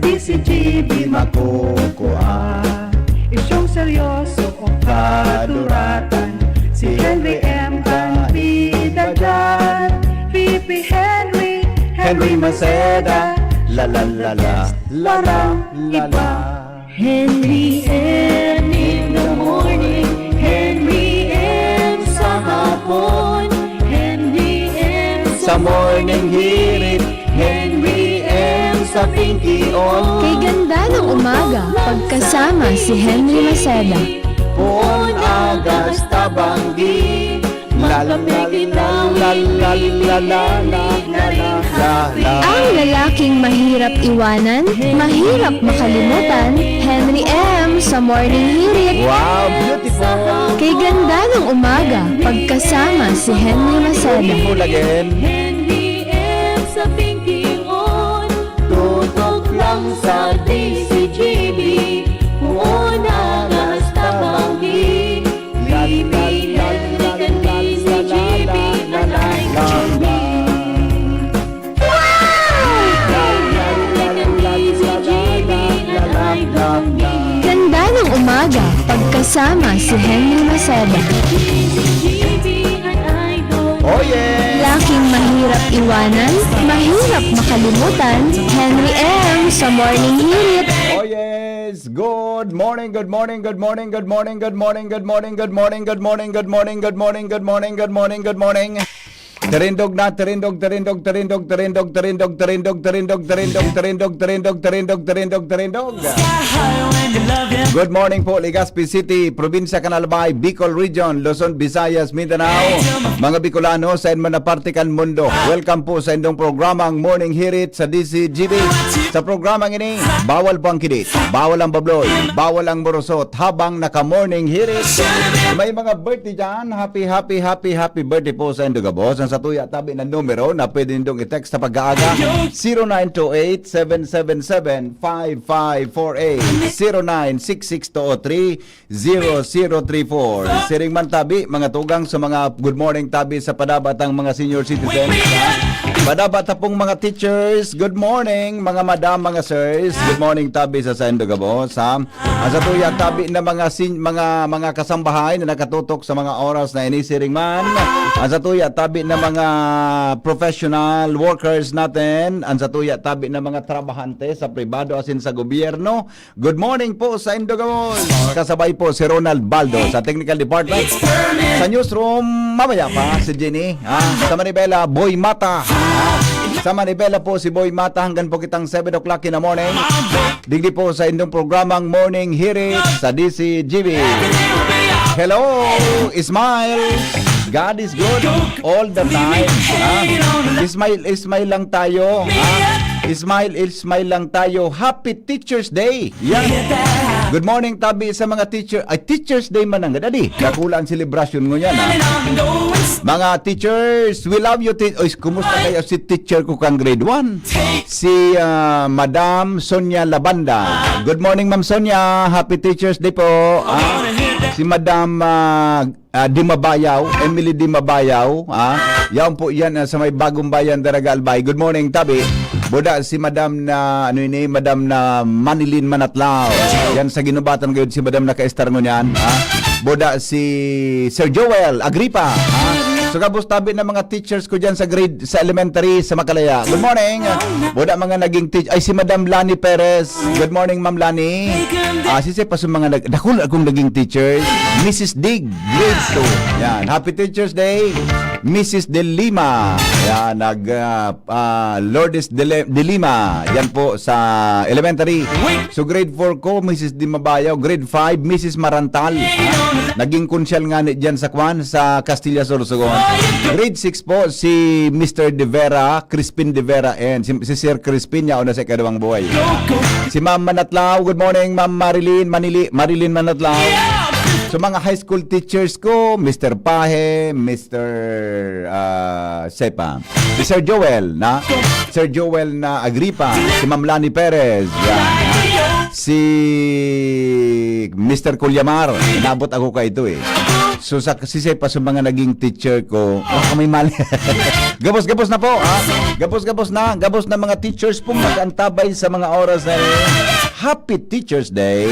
DCGB makukuha. Isyong seryoso o kaduratan, si Henry M. ang bida dyan. VP Henry, Henry Maceda, la la la la, la la la la. Henry M. in the morning, Henry M. sa hapon, Henry M. Sa morning hirit, Henry M. sa pinky on. Kay ganda ng umaga, pagkasama si Henry Maceda. Puon agas tabanggi, la la la la la la la la la la. Ang lalaking mahirap iwanan, mahirap makalimutan, Henry M. sa morning hirit. Wow, beautiful. Kay ganda ng umaga, pagkasama si Henry Maceda. Beautiful again. Henry M. sa pinky on, Tutok lang sa DCGB, puon agas tabanggi, VP Henry and DCGB na like me. Ganda ng umaga, pagkasama si Henry Maceda. Oh yeah. Laking mahirap iwanan, mahirap makalimutan, Henry M. sa morning hirit. Oh yes. Good morning, good morning, good morning, good morning, good morning, good morning, good morning, good morning, good morning, good morning, good morning, good morning, good morning. Terindog na, terindog, terindog, terindog, terindog, terindog, terindog, terindog, terindog, terindog, terindog, terindog, terindog, terindog. Good morning po, Legazpi City, Probinsya Canalbay, Bicol Region, Luzon, Visayas, Mindanao, mga Bicolano sa man na partikan mundo. Welcome po sa indong programang Morning Hirit sa DCGB. Sa programang ini, bawal po ang kidit, bawal ang babloy, bawal ang borosot habang naka-morning hirit. May mga birthday dyan, happy birthday po sa indong boss. Ang sa tuya tabi na numero na pwede nindong i-text sa pag-aaga 0928-777-5548 0966-203-0034. Siring man tabi, mga tugang sa mga good morning tabi sa padabatang mga senior citizens. Padabata pong mga teachers, good morning, mga madam, mga sirs, good morning tabi sa Sendo Gabos. Ang sa tuya tabi na mga kasambahay na nakatutok sa mga oras na inisiring man. Ang sa tuya tabi na mga professional workers natin. Ang sa tuya tabi na mga trabahante sa pribado asin sa gobyerno. Good morning po sa Sendo Gabos. Kasabay po si Ronald Baldo sa Technical Department. Sa newsroom, mamaya pa si Jenny. Sa Manibela, Boy Mata. Sa Manibela po si Boy Mata hanggang po kitang 7 o'clock in the morning. Digdi po sa indong programang Morning Hirit sa DCGB. Hello, Ismail. God is good all the time. Ismail lang tayo. Ismail lang tayo. Happy Teacher's Day. Yan. Good morning tabi sa mga teacher. Ay, Teacher's Day man ang dadi. Kakulaan celebration mo yan. Mga teachers, we love you. Kumusta kayo si teacher ko kang grade 1? Si Madam Sonia Labanda. Good morning, Ma'am Sonia. Happy Teacher's Day po. Si Madam Dimabayaw, Emily Dimabayaw. Yan po yan sa may Bagong Bayan, Daraga Albay. Good morning, tabi. Boda si Madam na Madam na Manilin Manatlaw. Yan sa ginubatan ngayon si Madam na ka-estar mo niyan. Boda si Sir Joel Agripa. So kabus tabi ng mga teachers ko diyan sa elementary sa Makalaya. Good morning. Boda mga naging teacher ay si Madam Lani Perez. Good morning, Ma'am Lani. Sisi pa sa mga dakul akong naging teachers. Mrs. Dig, grade 2. Yan, Happy Teacher's Day. Mrs. De Lima. Yan, Lourdes De Lima. Yan po sa elementary. So grade 4 ko, Mrs. Di Mabayaw. Grade 5, Mrs. Marantal. Naging konsyal nga diyan sa Kwan, sa Castilla, Sorsogon. Grade 6 po, si Mr. De Vera, Crispin De Vera, and si Sir Crispin, yaon na sa ikadawang buhay. Si Ma'am Manatlaw. Good morning, Ma'am Marilyn Manatlaw. So mga high school teachers ko, Mr. Pahe, Mr. Sepa. Si Sir Joel na Agripa, si Ma'am Lani Perez, yan. Si Mr. Kulyamar. Inabot ako ka ito eh. So sa sisay pa sa mga naging teacher ko, may mali. Gabos-gabos na po, ha? Gabos-gabos na. Gabos na mga teachers pong mag-antabay sa mga oras na yun. Happy Teacher's Day.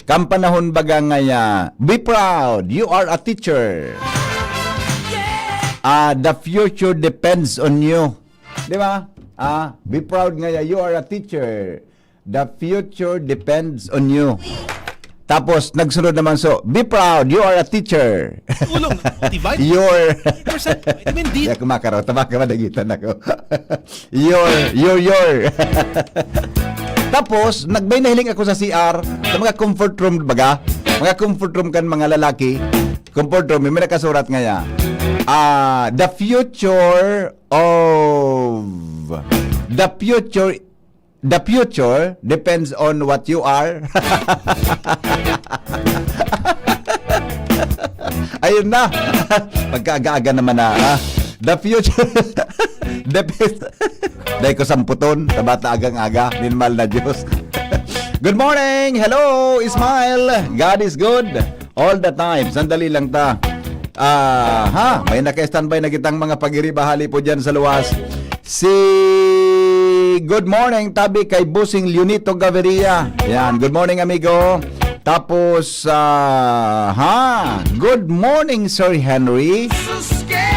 Kampanahon baga ngaya, be proud, you are a teacher. The future depends on you. Di ba? Be proud ngaya, you are a teacher. The future depends on you. Tapos, nagsunod naman be proud, you are a teacher. Tulong, divide. Your Vitamin D. Kaya kumakaraw, tabaka madagitan ako. your. Tapos, nagbay nahiling ako sa CR, sa mga comfort room, baga, mga comfort room kan mga lalaki, comfort room, may nakasurat ngaya, the future depends on what you are. Ayun na. Pagkaaga-aga naman na. The future depends. Dahil ko samputon sa bata agang-aga. Minmal na Diyos. Good morning. Hello, Ismail. God is good all the time. Sandali lang ta. May naka-standby na kitang mga pagiribahali po dyan sa luwas. Good morning, tabi kay Busing Leonito Gaviria. Yan, good morning amigo. Tapos, good morning Sir Henry.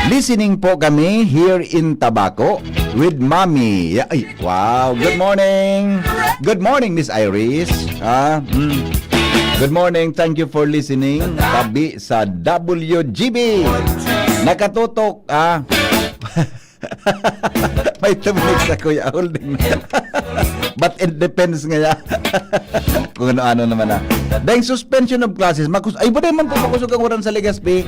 Listening po kami here in Tabaco with Mommy. Ay, wow, good morning. Good morning Miss Iris. Good morning, thank you for listening. Tabi sa WGB. Nakatutok, may 2 minutes na kuya holding. But it depends nga ya. Kung ano naman na. Dahil suspension of classes, ay ba man po makusog ang oran sa Legazpi?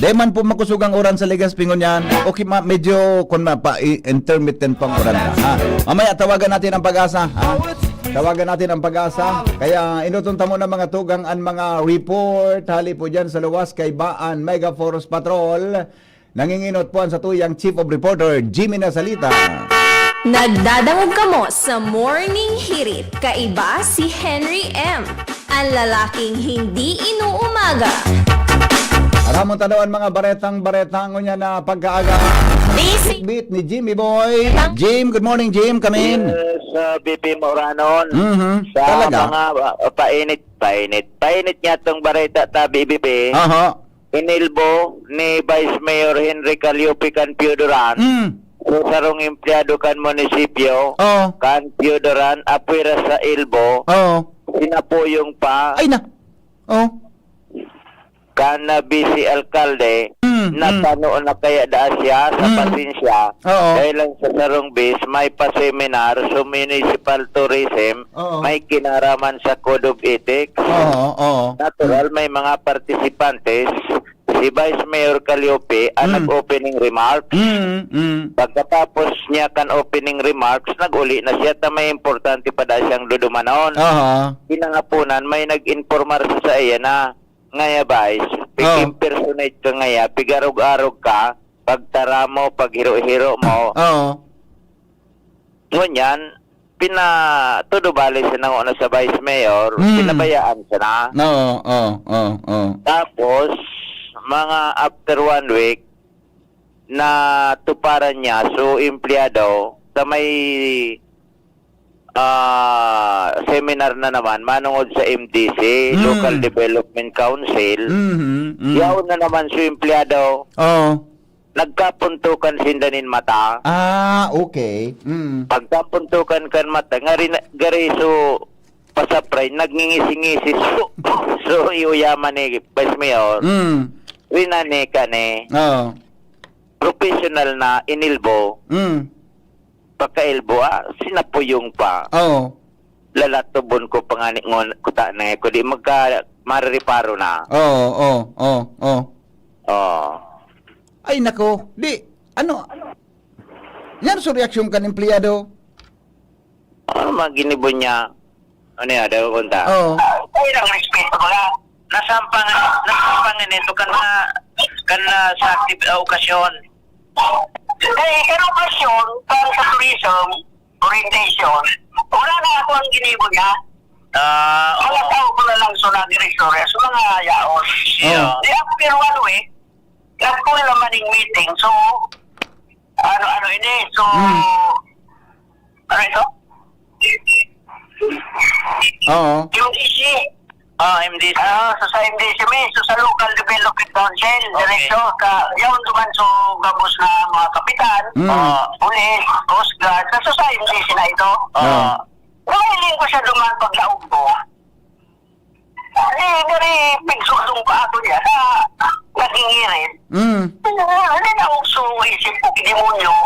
Dahil man po makusog ang oran sa Legazpi ngunyan. Okay, medyo kung intermittent pang oran na. Mamaya tawagan natin ang Pag-asa. Tawagan natin ang Pag-asa. Kaya inutunta mo na mga tugang ang mga report. Hali po dyan sa luwas kay Baan Mega Force Patrol. Nanginginot po sa tuyang Chief of Reporter, Jimmy Nasalita. Nagdadangog kamo sa Morning Hirit. Kaiba si Henry M. Ang lalaking hindi inuumaga. Aramon tanawan mga baretang niya na pagkaaga. Basic Beat ni Jimmy Boy. Jim, good morning Jim, come in. Sa BP Moranon. Sa Talaga? mga painit niya itong bareta ta BBP. Inilbo ni Vice Mayor Henry Calliope Canpiodoran. So sarong empleyado kan munisipyo. Canpiodoran apwera sa Ilbo. Sinapuyong pa. Ay na. Kana busy alkalde na tano na kaya da siya sa pasensya dahil lang sa sarong bis may pa-seminar sa municipal tourism may kinaraman sa Code of Ethics. Natural may mga participantes. Si Vice Mayor Calliope ang nag-opening remarks. Pagkatapos niya kan opening remarks, nag-uli na siya ta may importante pa da siyang dudumanon. Kinangapunan may nag-informar sa iya na ngaya Vice, pig-impersonate ka ngaya, pigarog-arog ka, pagtara mo, paghiro-hiro mo. Ngunyan, tudubali siya nang una sa Vice Mayor, pinabayaan siya na. Tapos, mga after 1 week, na tuparan niya, so empleyado, sa may seminar na naman, manungod sa MDC, Local Development Council, yaw na naman sa empleyado, nagkapuntukan sindanin mata. Okay. Pagkapuntukan kan mata, gari so, pasapray, nagngingisi-ngisi, so iuyaman ni Vice Mayor, rinane ka ni, professional na inilbo, pagka-elbo, sinapuyong pa. Lalatubon ko pangani ngon kuta na ko di maririparo na. Ay nako, di ano? Yan so reaksyon kan empleyado. Ano maginibo niya? Ano ya daw kunta? Ay lang respeto mga nasampangan nito kan sa okasyon. Pero okasyon para sa tourism orientation, wala na ako ang ginibo niya. Mga tao ko na lang so na direktorya so mga yaon. Di appear one way. Ako naman yung meeting so ano ini so ano ito? Oo. Yung DC. MDC. So sa MDC so sa Local Development Council, direkto yung duman so gabos na mga kapitan, pulis, coast guard, so sa MDC na ito. Nahiling ko siya duman paglaog ko. Dari pigsudong pa ako niya na nagingirit. Hindi na ukso isip ko kidemonyo.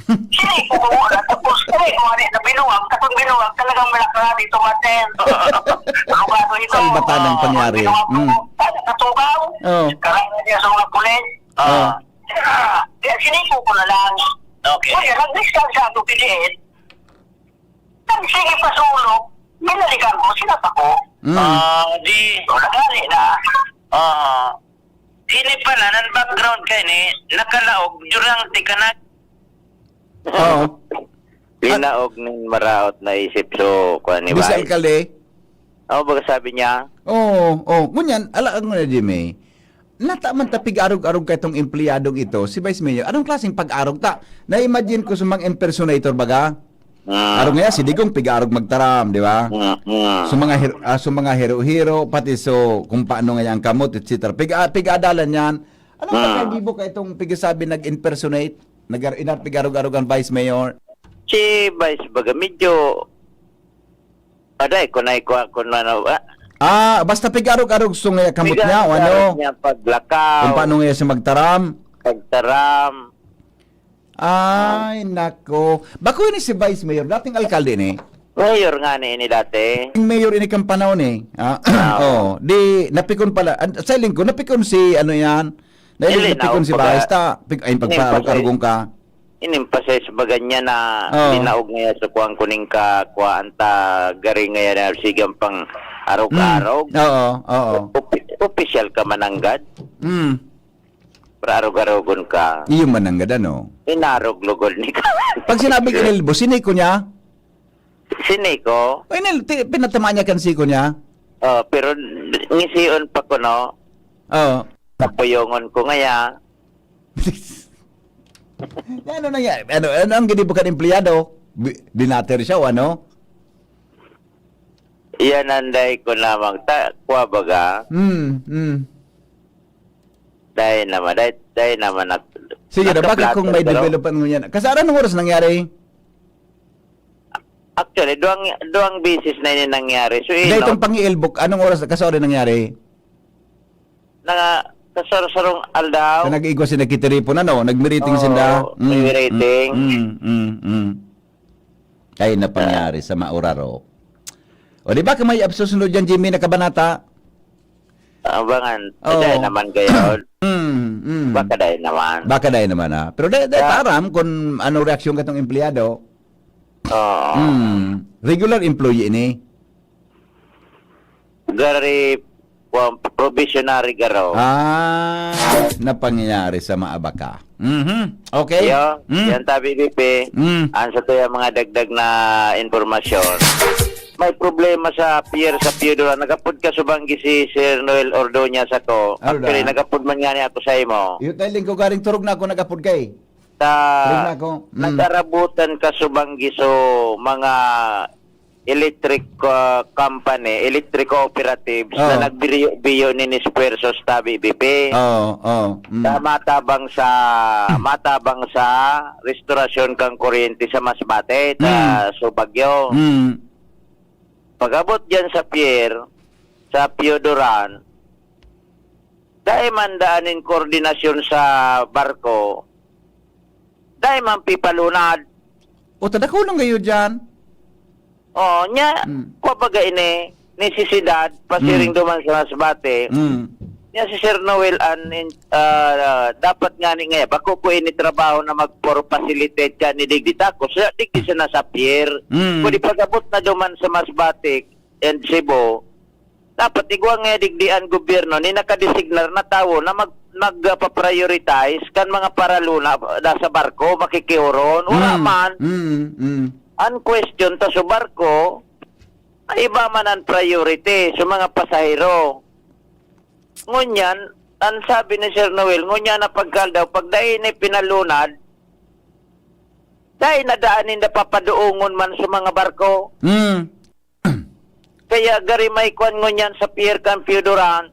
Sini ko na tapos ko na binuwag. Katong binuwag talagang malakala dito maten. Lugado ito. Saan bata ng pangyari? Katugaw. Karang niya sa mga pulis. Kaya siniko ko na lang. Okay. Kaya nag-discuss sa ito PDL. Sige pa sulok. Minalikan ko, sinapa ko. Nagali na. Ini pala, ng background kayo ni, nakalaog, jurang tikanak. Oo. Linaog ng maraot na isip so, kuha ni Bisa Vice. alkalde. Baga sabi niya, Oo. Ngunyan, alaan mo na, Jimmy. Nataman ta pig-arog-arog ka itong empleyadong ito, si Vice Mayor. Anong klaseng pag-arog ta? Na-imagine ko sumang impersonator baga? Arog nga, si Digong pig-arog magtaram, di ba? So mga hero-hero, pati so kung paano nga ang kamot, etc. Pig-adalan yan. Anong pagkagibo ka itong pig-sabi nag-impersonate? Pig-arog-arog ang Vice Mayor? si Vice baga medyo, aday, kunay ko ano, Basta pig-arog-arog so nga kamot niya, o ano? niya paglakaw, Kung paano nga siya magtaram? pagtaram. Ay, nako. Bako ini si Vice Mayor, dating alkalde ni. Mayor nga ni dati. Yung mayor ini kang panahon eh. Di napikon pala. Sa iling ko, napikon si ano yan. Dahil napikon si Vice ta. Ay, pagparog-arugong ka. Inimpasay sa baga niya na dinaog ngayon sa kuwang kuning ka, kuwaan ta, garing ngayon na sigang pang arog-arog. Oo. Official ka mananggad. Para arog-arogon ka. Iyo man ang gada, no? Inarog-lugol ni ka. Pag sinabing inilbo, siniko niya? Siniko? Ay, pinatama niya kan siko niya? Pero ngisiyon pa ko, no? Oo. Napuyongon ko ngaya. Ano nangyari? Ano ang ginibukan empleyado? Binater siya o ano? Iyan anday ko lamang. Kuwa baga. Dahil naman Sige na, bakit kung may development mo yan? Kasi anong oras nangyari? Actually, duwang bisis na yun nangyari. So, Dahil itong pangi-elbook, anong oras kasori nangyari? Kasarong aldaw. Sa nag-igwa si Nakitiripo na, no? Nag-meeting sinda. Nag-meeting. Ay na pangyari sa Mauraro. O di ba kung may absusunod dyan, Jimmy, na kabanata? Abangan. Dahil naman kayo. Baka dahil naman. Baka dahil naman, ha? Pero dahil taram kung ano reaksyon ka itong empleyado. Regular employee ini. Gari, probationary garo. Napangyayari sa Maabaka. Okay. Yan tabi, BP. Ansa to yung mga dagdag na informasyon. May problema sa pier sa Piedora. Nagapod ka subanggi si Sir Noel Ordoña sa to. Actually, nagapod man nga niya ako sa imo. Yung tailing ko garing turog na ako nagapod kay. Nagkarabutan ka subanggi so mga electric company, electric cooperatives na nagbiyo ni Nispersos tabi BP. Matabang sa restorasyon kang kuryente sa Masbate sa Bagyo. Pag-abot dyan sa pier, sa Piodoran, dahil man daanin koordinasyon sa barko, dahil man pipalunad. O, tadakulong kayo dyan. Kabaga ini, nesisidad, pasiring duman sa Masbate, niya si Sir Noel, dapat nga ni ngayon, bako ko ini trabaho na mag-facilitate ka ni Digdita ko, digdi siya na sa pier. Kung di pag-abot na duman sa Masbate and Cebu, dapat igwa nga digdian gobyerno ni nakadesignar na tao na magpa-prioritize kan mga paraluna sa barko, makikiuron, wala man. Unquestion ta sa barko, iba man ang priority sa mga pasahero. Ngunyan, ang sabi ni Sir Noel, ngunyan na pagkaldaw, pag dahil ni pinalunad, dahil nadaanin na papaduungon man sa mga barko. Kaya gari may kwan ngunyan sa Pier Campidoran,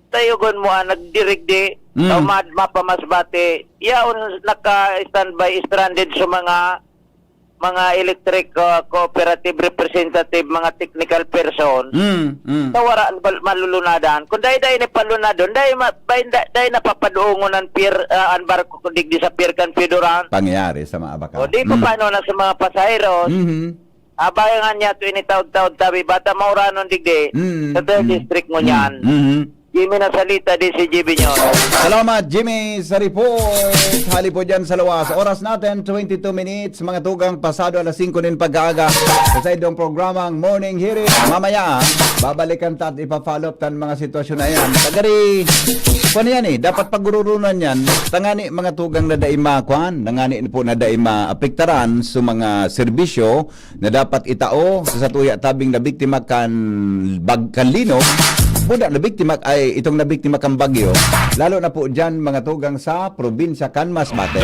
tayogon mo nagdirigdi, mapamasbate, yaon naka-standby, stranded sa mga electric cooperative representative, mga technical person, tawaraan malulunadan. Kung dahil ni palunadon, dahil napapaduungon ang pier, ang barko digdi sa Pier Campidoran. Pangyayari sa mga baka. O di pa paano na sa mga pasaheros, abayangan niya ito initaw-taw tabi, bata mauranon digdi, sa 3rd district mo niyan. Jimmy na salita di si Jimmy nyo. Salamat Jimmy sa report. Hali po dyan sa lawas. Oras natin 22 minutes. Mga tugang pasado alas 5 din pag-aaga. Sa idong programang Morning Hearing. Mamaya babalikan ta at ipa-follow up tan mga sitwasyon na yan. Tagari, kung yan dapat pagururunan yan. Tangani mga tugang na daima kwan. Nangani po na daima apektaran sa mga serbisyo na dapat itao sa tuya tabing na biktima kan linog. Buda na biktima ay itong nabiktima kang bagyo, lalo na po dyan mga tugang sa probinsya kan Masbate.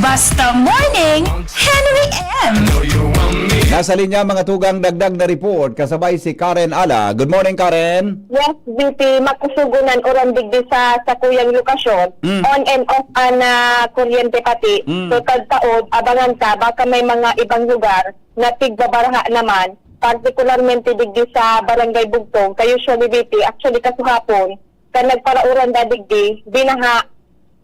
Basta Morning, Henry M. Nasa linya mga tugang dagdag na report kasabay si Karen Ala. Good morning Karen. Yes, BP, makasugunan oran digdi sa kuyang lokasyon. On and off na kuryente pati. So tagtaod, abangan ka, baka may mga ibang lugar na tigbabaraha naman. Particularmente digdi sa Barangay Bugtong, kayo usually BP, actually kasuhapon, ka nagparauran da digdi, binaha,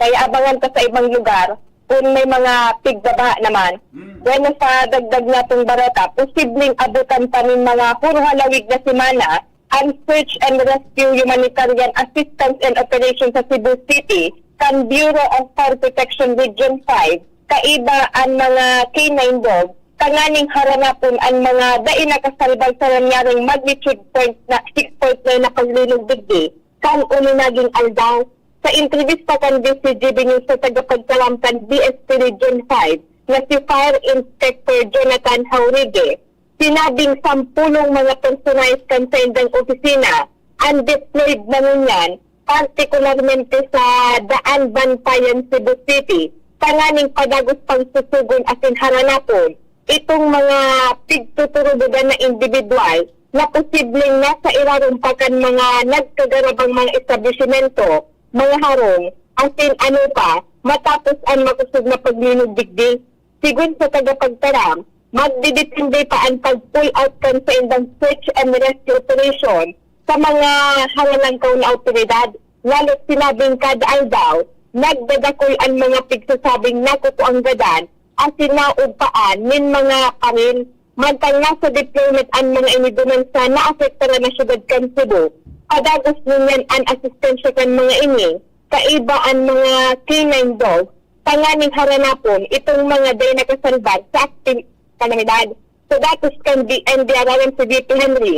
kaya abangan ka sa ibang lugar, kung may mga tigbabaha naman. Bueno, sa dagdag natong barata, posibleng abutan pa ng mga puro halawig na simana, ang Search and Rescue Humanitarian Assistance and Operations sa Cebu City, kan Bureau of Fire Protection Region 5, kaiba ang mga K9 dog, kanganing haranapon ang mga dai nakasalbal sa nangyaring magnitude 6.9 na paglinog digdi kan uminaging aldaw. Sa entrevista kan BCGB News sa tagapagkalamtan BSP Region 5 na si Fire Inspector Jonathan Haurige, sinabing 10 mga personalized kan sa indang opisina ang deployed na ngunyan, partikularmente sa Daan Bantayan, Cebu City, kanganing padagos pang susugon asin haranapon itong mga pigtuturubugan na individual na posibleng nasa irarumpakan mga nagkagarabang mga establishmento, mga harong, asin ano pa, matapos ang makusog na paglinog digdi. Sigun sa tagapagtaram, magdidepende pa ang pag-pull out kan sa indang search and rescue operation sa mga hangalangkaw na otoridad, lalo sinabing kada aldaw, nagdadakoy ang mga pigsasabing nakukuang gadan asin naupaan min mga paril, magtang nasa deployment ang mga iniduman sa naapektaran na syudad kan Cebu. Padagos ninyan ang asistensya kan mga ini, kaiba ang mga K9 dog, tanganing haranapon itong mga day nakasalbag sa active kalamidad. So datos kan DNDRM si VP Henry,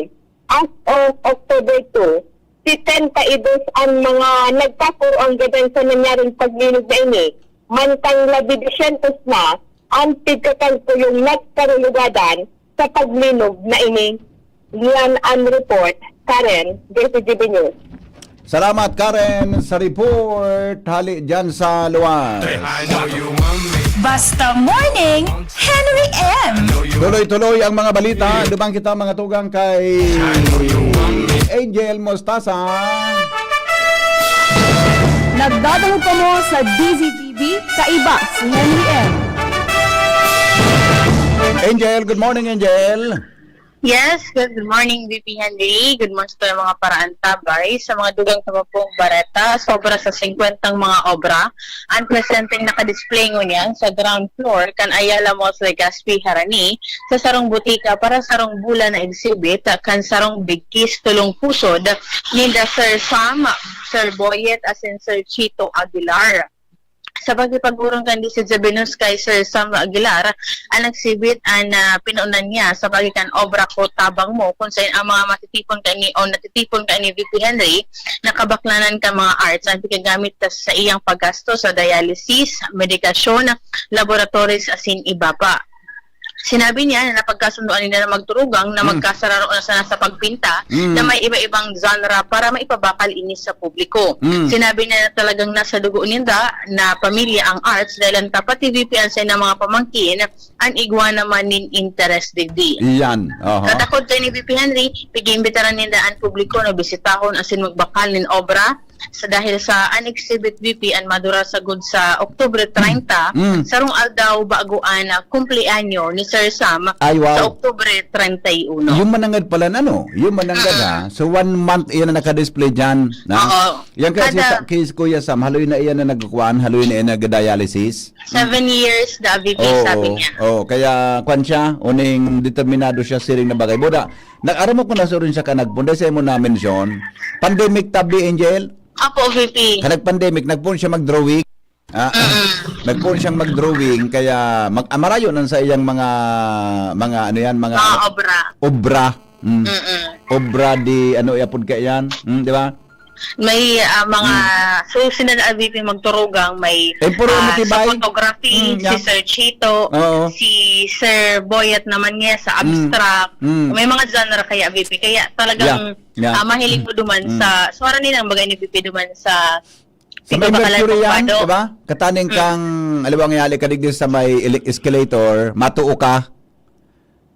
as of October 2, si 10 kaidos ang mga nagpapuro ang gadan sa nangyaring paglinog na ini, mantang 12 na ang tigkakalpo yung nagkarulugadan sa paglinog na ini. Yan ang report. Karen, DCGB News. Salamat Karen sa report. Hali dyan sa luwas. Basta Morning, Henry M. Tuloy-tuloy ang mga balita. Dumang kita mga tugang kay Angel Mostasa. Nagdadalo pa mo sa DZGB, kaiba si Henry M. Angel, good morning Angel. Yes, good morning, VP Henry. Good morning sa mga paraan tabay sa mga dugang tamapong bareta. Sobra sa 50 mga obra. Ang presenting nakadisplay ngunyan sa ground floor kan Ayala Malls Legazpi Harani sa sarong butika para sarong bulan na exhibit kan sarong bigkis tulong pusod ni Sir Sam, Sir Boyet asin Sir Chito Aguilar. Sa pagpagurong kandi si Zabinus kay Sir Sam Aguilar, ang nagsibit ang pinuunan niya sa pagikan obra ko tabang mo kung saan ang mga natitipon ka ni VP Henry, nakabaklanan ka mga arts ang pagagamit sa iyang paggasto sa dialysis, medikasyon, laboratories asin iba pa. Sinabi niya na napagkasunduan nila na magturugang na magkasararo na sana sa pagpinta na may iba-ibang genre para maipabakal inis sa publiko. Sinabi niya na talagang nasa dugo nila na pamilya ang arts dahil ang tapat TVP ang sa ng mga pamangkin ang igwa naman nin interest digdi. Iyan. Katakod tayo ni VP Henry, pag-iimbitaran nila ang publiko na bisitahon asin magbakal nin obra sa dahil sa Unexhibit VP ang madura sa good sa Oktubre 30 sarong aldaw baguan na kumpleanyo ni Sir Sam Ay, wow. sa Oktubre 31. Yung manangad pala na, no? Yung manangad, ha? So, 1 month iyan na naka-display dyan. Na? Oo. Yan kasi Kada- kay Kuya Sam, haloy na iyan na nagkukuhan, haloy na iyan na nag-dialysis. 7 years the VP sabi niya. Kaya kwan siya, uning determinado siya siring na bagay. Buda, nag-aram ko na sa rin siya ka nagpunta sa mo na mention. Pandemic tabi, Angel. Apo VP. Kanag-pandemic, nagpun siya mag-drawing. Nagpun siyang mag-drawing, kaya marayo nan sa iyang mga ano yan, mga obra. obra. Obra di, ano yapod ka yan? Di ba? May mga susunod na VP magturugang may puro sa matibay. photography Yeah. si Sir Chito, Oo. si Sir Boyet naman niya sa abstract. May mga genre kaya VP kaya talagang Yeah. mahilig po duman sa suwara nilang bagay ni VP duman sa Sa may Bakalan Mercury yan, Pagpado. di ba? Kataning kang, alam mo ang yali ka digdi sa may escalator, matuo ka,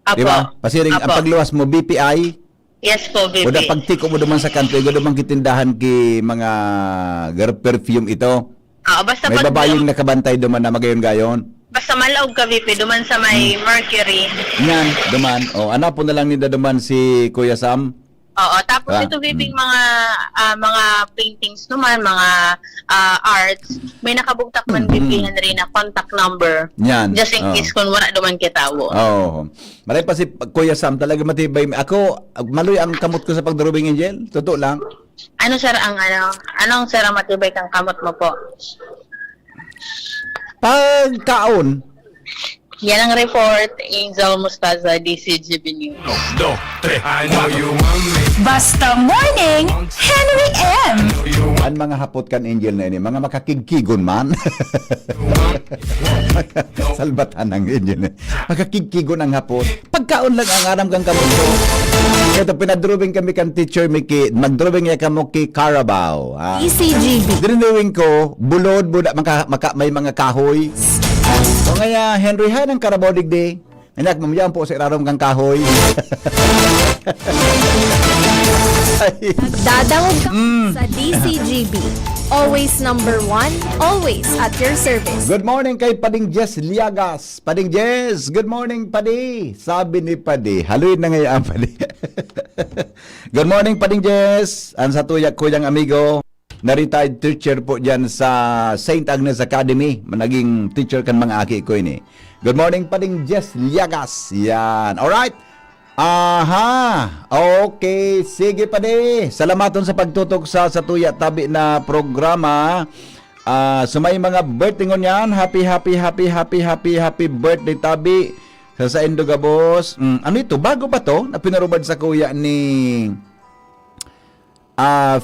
Apo. di ba? Pasiring, ang Apo. pagluwas mo, BPI, Yes po VP. o da pagtiko mo duman sa kanto, ikaw dumang kitindahan ki mga perfume ito. Basta May babayong nakabantay duman na magayon-gayon. basta malaog ka VP duman sa may Mercury. Yan, duman. O, po na lang nila duman si Kuya Sam. Oo, tapos ito VP mga paintings naman, mga arts, may nakabugtak man VP Henry na contact number. Yan. Just in Oo. case kung wala duman kitawo. Oo. Maray pa si Kuya Sam, talaga matibay. Ako, maluy ang kamot ko sa pagdrawing, Angel. Totoo lang. Ano sir ang anong sir ang matibay kang kamot mo po? Pagkaon, Yan ang report, Angel Mustaza, DCGB News. Basta Morning, Henry M. ang mga hapot kan Angel na ini, mga makakigkigon man. Salbatan ng Angel. Makakigkigon ang hapot. Pagkaon lang ang aram kang kamot ko. Ito, pinadrawing kami kan teacher Mickey. Mag-drawing niya kamo kay Carabao. ECGB. Dinrawing ko, bulod, buda, may mga kahoy. O ngaya, Henry, hay ng Carabao digdi. Anak, mamayaan po sa irarom kang kahoy. Ay. Dadangog ka sa DCGB. Always number 1, always at your service. Good morning kay Pading Jess Liagas. Pading Jess, good morning Padi. Sabi ni Padi, haluin na ngayon Padi. Good morning Pading Jess. Ang sa tuyak ko yung amigo, na retired teacher po dyan sa St. Agnes Academy. Naging teacher kan mga aki ko ini. Good morning Pading Jess Liagas. Yan. Alright. Aha. Okay. Sige Padi. Salamaton sa pagtutok sa tuya tabi na programa. Sumay mga birthday ngon yan. Happy birthday tabi sa Indogabos. Ano ito? Bago ba to? Na pinarubad sa kuya ni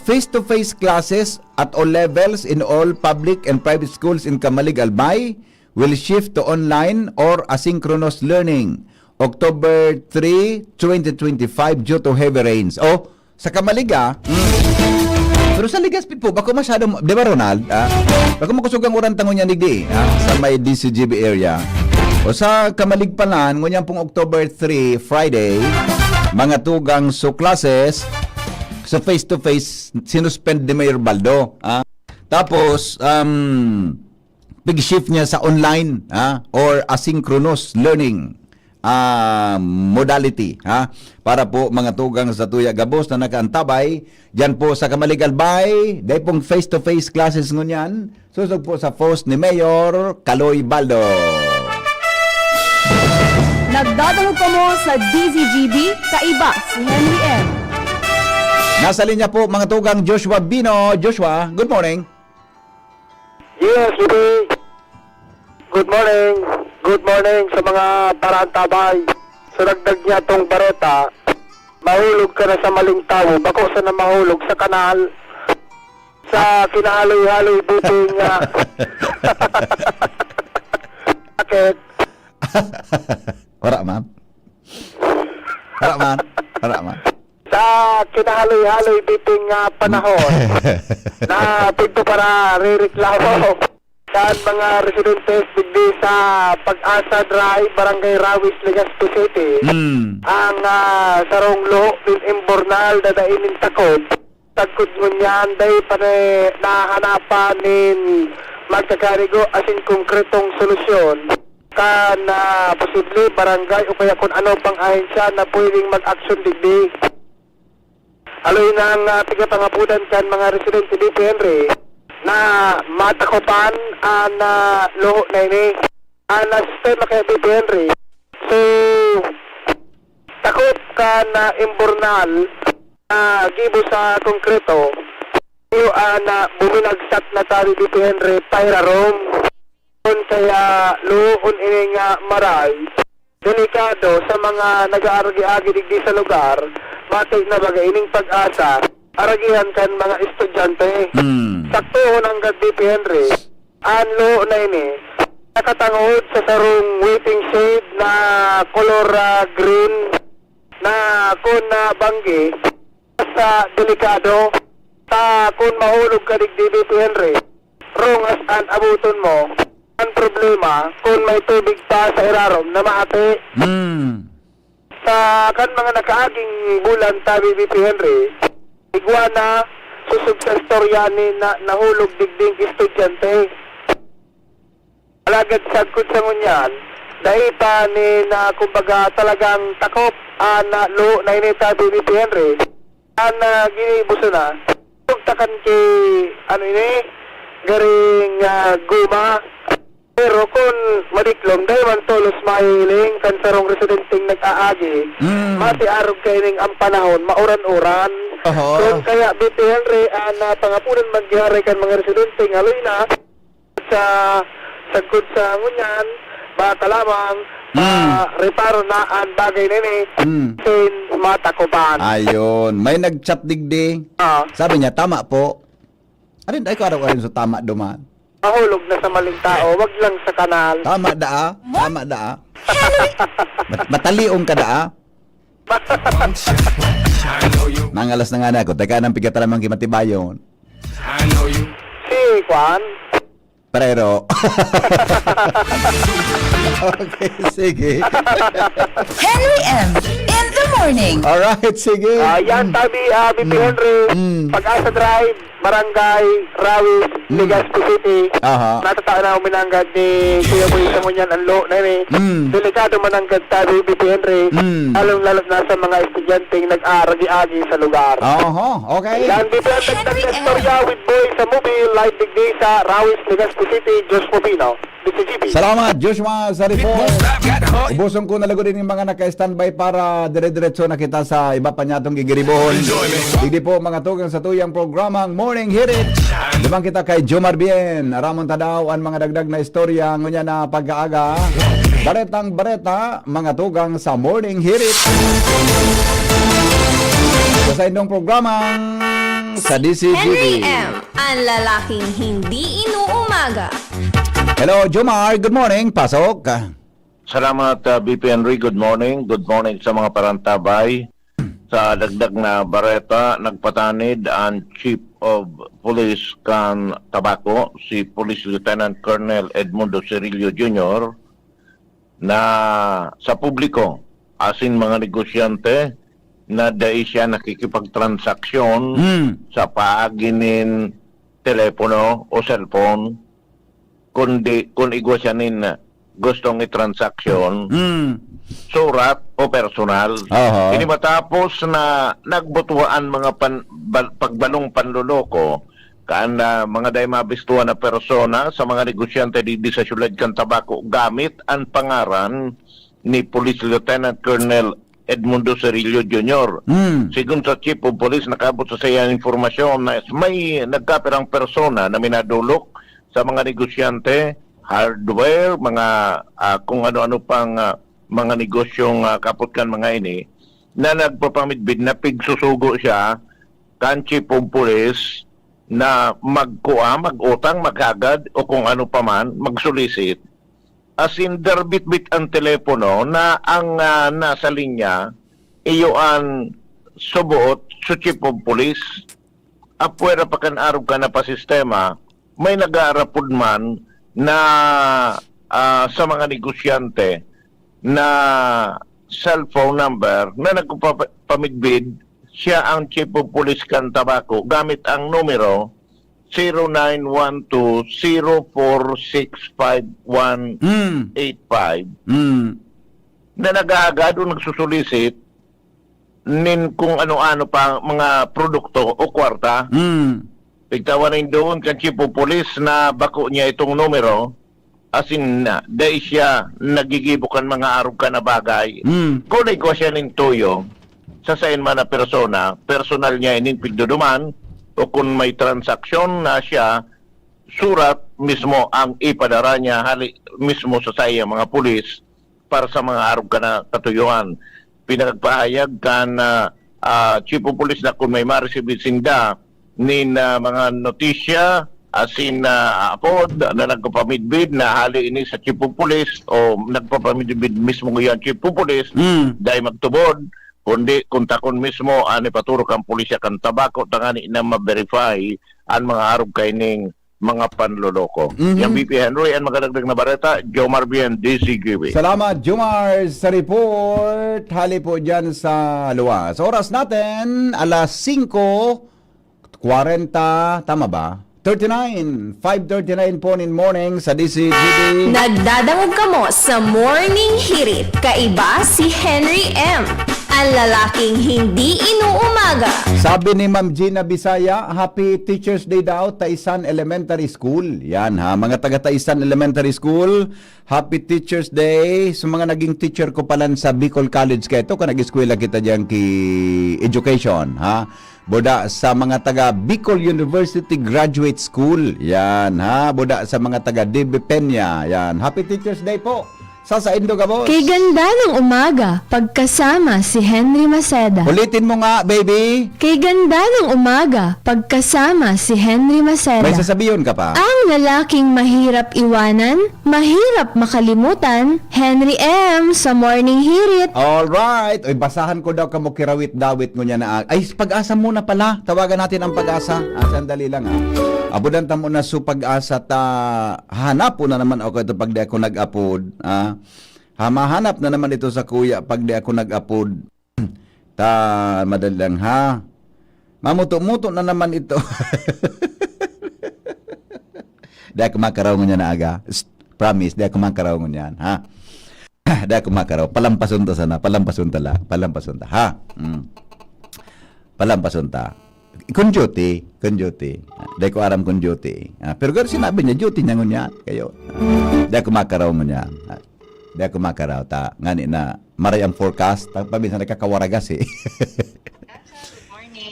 face-to-face classes at all levels in all public and private schools in Camalig, Albay will shift to online or asynchronous learning October 3, 2025 due to heavy rains. Oh, sa Camalig pero sa Legazpi po, bako masyadong, di ba Ronald? Bako makusugang urang tangon niya nigdi sa may DCGB area. O sa Camalig Palan, ngunyan pong October 3, Friday, mga tugang so classes, sa face-to-face, sinuspend ni Mayor Baldo. Tapos, pig-shift niya sa online or asynchronous learning modality. Para po mga tugang sa Tuya Gabos na nakaantabay, dyan po sa Camalig Albay, dahil pong face-to-face classes ngunyan, susog po sa post ni Mayor Kaloy Baldo. Nagdadahog ka mo sa DZGB, kaiba si Henry M. Nasa linya po mga tugang Joshua Bino. Joshua, good morning. Yes, Rudy. Good morning. Good morning sa mga parantabay. Sa dagdag niya tong bareta, mahulog ka na sa maling tao. Bako sa na mahulog sa kanal. Sa kinahaloy-haloy buting Bakit? Wala man. Wala man. Sa kinahaloy-haloy biting panahon na pinto para rireklamo kan mga residentes digdi sa Pag-asa Drive, Barangay Rawis, Legazpi City. Ang sarong lo din imbornal dadainin takot. Tagkod ngunyan day panay nahanapan nin magkakarigo asin konkretong solusyon kan posible barangay o kaya kung ano pang ahensya na pwedeng mag-action digdi. Aloy nang tigapangapudan kan mga residente di Henry na matakopan na loho na ini na sistema kaya di Henry. So takot ka na imbornal na gibo sa konkreto iyo na buminagsak na tayo di Henry pairarom kung kaya loon ini nga maray delikado sa mga nag-aaragi-agi digdi sa lugar. Batay na bagay ining Pag-asa aragihan kan mga estudyante. Sakto ng Gaddi Henry anlo na ini nakatangod sa sarong waiting shade na color green na kung banggi sa delikado ta kung mahulog ka digdi Henry wrong as an abuton mo ang problema kung may tubig pa sa irarom na maate. Sa kan mga nakaaging bulan tabi Henry igwana susug sa storya ni na nahulog digding estudyante. Alagad sagkod sa ngunyan dahil pa ni na kumbaga talagang takop na lo na inita tabi Henry ginibuso na tugtakan kay ano ini garing guma. Pero kung madiklom, dahil man tolos mahiling, kansarong residenteng nag-aagi, mati arog kayo ning ang panahon, mauran-uran. Kung kaya, Biti Henry, na pangapunan maghiharay kan mga residenteng, haloy na, sa sagkod sa ngunyan, baka lamang, reparo na ang bagay nini, sin matakupan. Ayun, may nag-chat digdi. Sabi niya, tama po. Ano dahil ko araw-araw sa tama duman? Mahulog na sa maling tao, wag lang sa kanal. Tama daa. Mataliong ka daa. Nangalas na nga na ako. Teka nang pigata namang kimatibayon. Si Juan. Pero. Okay, sige. Henry M. in the morning. Alright, sige. Yan tabi, Biti Henry, Pag-asa Drive, Barangay Rawis, Legazpi City. Natataan na uminanggad ni Kuya Boy sa Munyan ang lo na ini. Delikado mananggad tabi, Biti Henry. Lalong-lalo na sa mga estudyanteng nag-aaragi-agi sa lugar. Okay. Yan, Biti Henry, nagdagdagdagdagdagdagdagdag with Boy sa movie, live digdi sa Rawis, Legazpi City, Diyos Popino. Salamat, Joshua, sa report. Ubusong ko nalago din yung mga naka-standby para dire-diretso na kita sa iba pa niya itong gigiribohon. Hindi po mga tugang sa tuyang programang Morning Hirit. Limang kita kay Jomar Bien. Aramon tadaw ang mga dagdag na istorya ngunya na pag-aaga. Baretang bareta, mga tugang sa Morning Hirit. Sa inyong programang sa DCGB. Henry M. Ang lalaking hindi inuumaga. Hello, Jomar. Good morning. Pasok. Salamat, BP Henry. Good morning. Good morning sa mga parantabay. Sa dagdag na bareta, nagpatanid ang Chief of Police kan Tabaco, si Police Lieutenant Colonel Edmundo Cirillo Jr. na sa publiko, asin mga negosyante na dahil siya nakikipagtransaksyon sa paaginin telepono o cellphone kung igwa siya nin gustong i-transaksyon, surat o personal. Ini matapos na nagbutuan mga pagbalong panluloko kaan mga day mabistuhan na persona sa mga negosyante di sa syudad kan Tabaco gamit ang pangaran ni Police Lieutenant Colonel Edmundo Cirillo Jr. Sigun sa Chief of Police, nakabot sa saya informasyon na may nagkapirang persona na minadulok sa mga negosyante, hardware, mga kung ano-ano pang mga negosyong kaputkan mga ini, na nagpapamitbid na pigsusugo siya kan Chief of Police na mag-utang, magagad, o kung ano pa man, magsolicit as in derbit-bit ang telepono na ang nasa linya iyo ang subuot sa chief of police apwera pa kan arog ka na pa sistema may nag-aarapod man na sa mga negosyante na cellphone number na nagpapamidbid siya ang chief of police kan Tabaco gamit ang numero 0912-0465-185 na nag-aagad o nagsusulisit nin kung ano-ano pa mga produkto o kwarta. Pigtawanin doon kan chief of police na bako niya itong numero as in na dahil siya nagigibukan mga arog ka na bagay. Kunay ko siya nin tuyo sasayin man na persona, personal niya inin pigduduman o kung may transaksyon na siya, surat mismo ang ipadara niya mismo sa mga pulis para sa mga arog ka na katuyuan. Pinagpahayag ka na chief of police na kung may ma-receive sinda nin mga notisya asin na apod na nagpapamidbid na hali ini sa chief of police o nagpapamidbid mismo ngayon chief of police dahil magtubod kundi kontakon mismo ani paturok ang pulisya kan Tabaco tangani na ma-verify ang mga arog kaining mga panloloko. Yang BP Henry ang magdagdag na bareta, Jomar Bien, DCGB. Salamat Jomar sa report. Hali po dyan sa luwas. Oras natin, alas 5:40, tama ba? 5:39 po in morning sa DCGB. Nagdadamog kamo sa Morning Hirit. Kaiba si Henry M. Ang lalaking hindi inuumaga. Sabi ni Ma'am Gina Bisaya, Happy Teacher's Day daw, Taisan Elementary School. Yan ha, mga taga Taisan Elementary School, Happy Teacher's Day. So mga naging teacher ko pala sa Bicol College kayo, ito ka nag-eskwela kita dyan ki education ha. Boda sa mga taga Bicol University Graduate School. Yan ha, boda sa mga taga DB Peña. Yan, Happy Teacher's Day po. Sa Indo ka, boss. Kay ganda ng umaga, pagkasama si Henry Maceda. Ulitin mo nga, baby. Kay ganda ng umaga, pagkasama si Henry Maceda. May sasabihin ka pa. Ang lalaking mahirap iwanan, mahirap makalimutan, Henry M. sa Morning Hirit. Alright. Oy, basahan ko daw kamo kirawit-dawit mo niya na. Ay, pag-asa muna pala. Tawagan natin ang pag-asa. Sandali lang ha. Abudan ta mo na so pag-asa ta. Hanap po na naman ako ito pag di ako nag-upload. Mahanap na naman ito sa kuya pag di ako nag-upload. Ta, madali lang ha. Mamuto-muto na naman ito. Di ako makaraw niya na aga. Promise, di ako makaraw niyan, ha? Di ako makaraw. Palampasun ta sana. Palampasun ta lang. Palampasun ta, ha? Palampasun ta. Kunjuti. Di ko aram kunjuti. Pero gano'n sinabi niya, duty niya ngunyan. Kayo. Di ako makaraw ngunyan. Di ako makaraw. Ta, ngani na, maray ang forecast. Pabinsan nakakawaragas eh.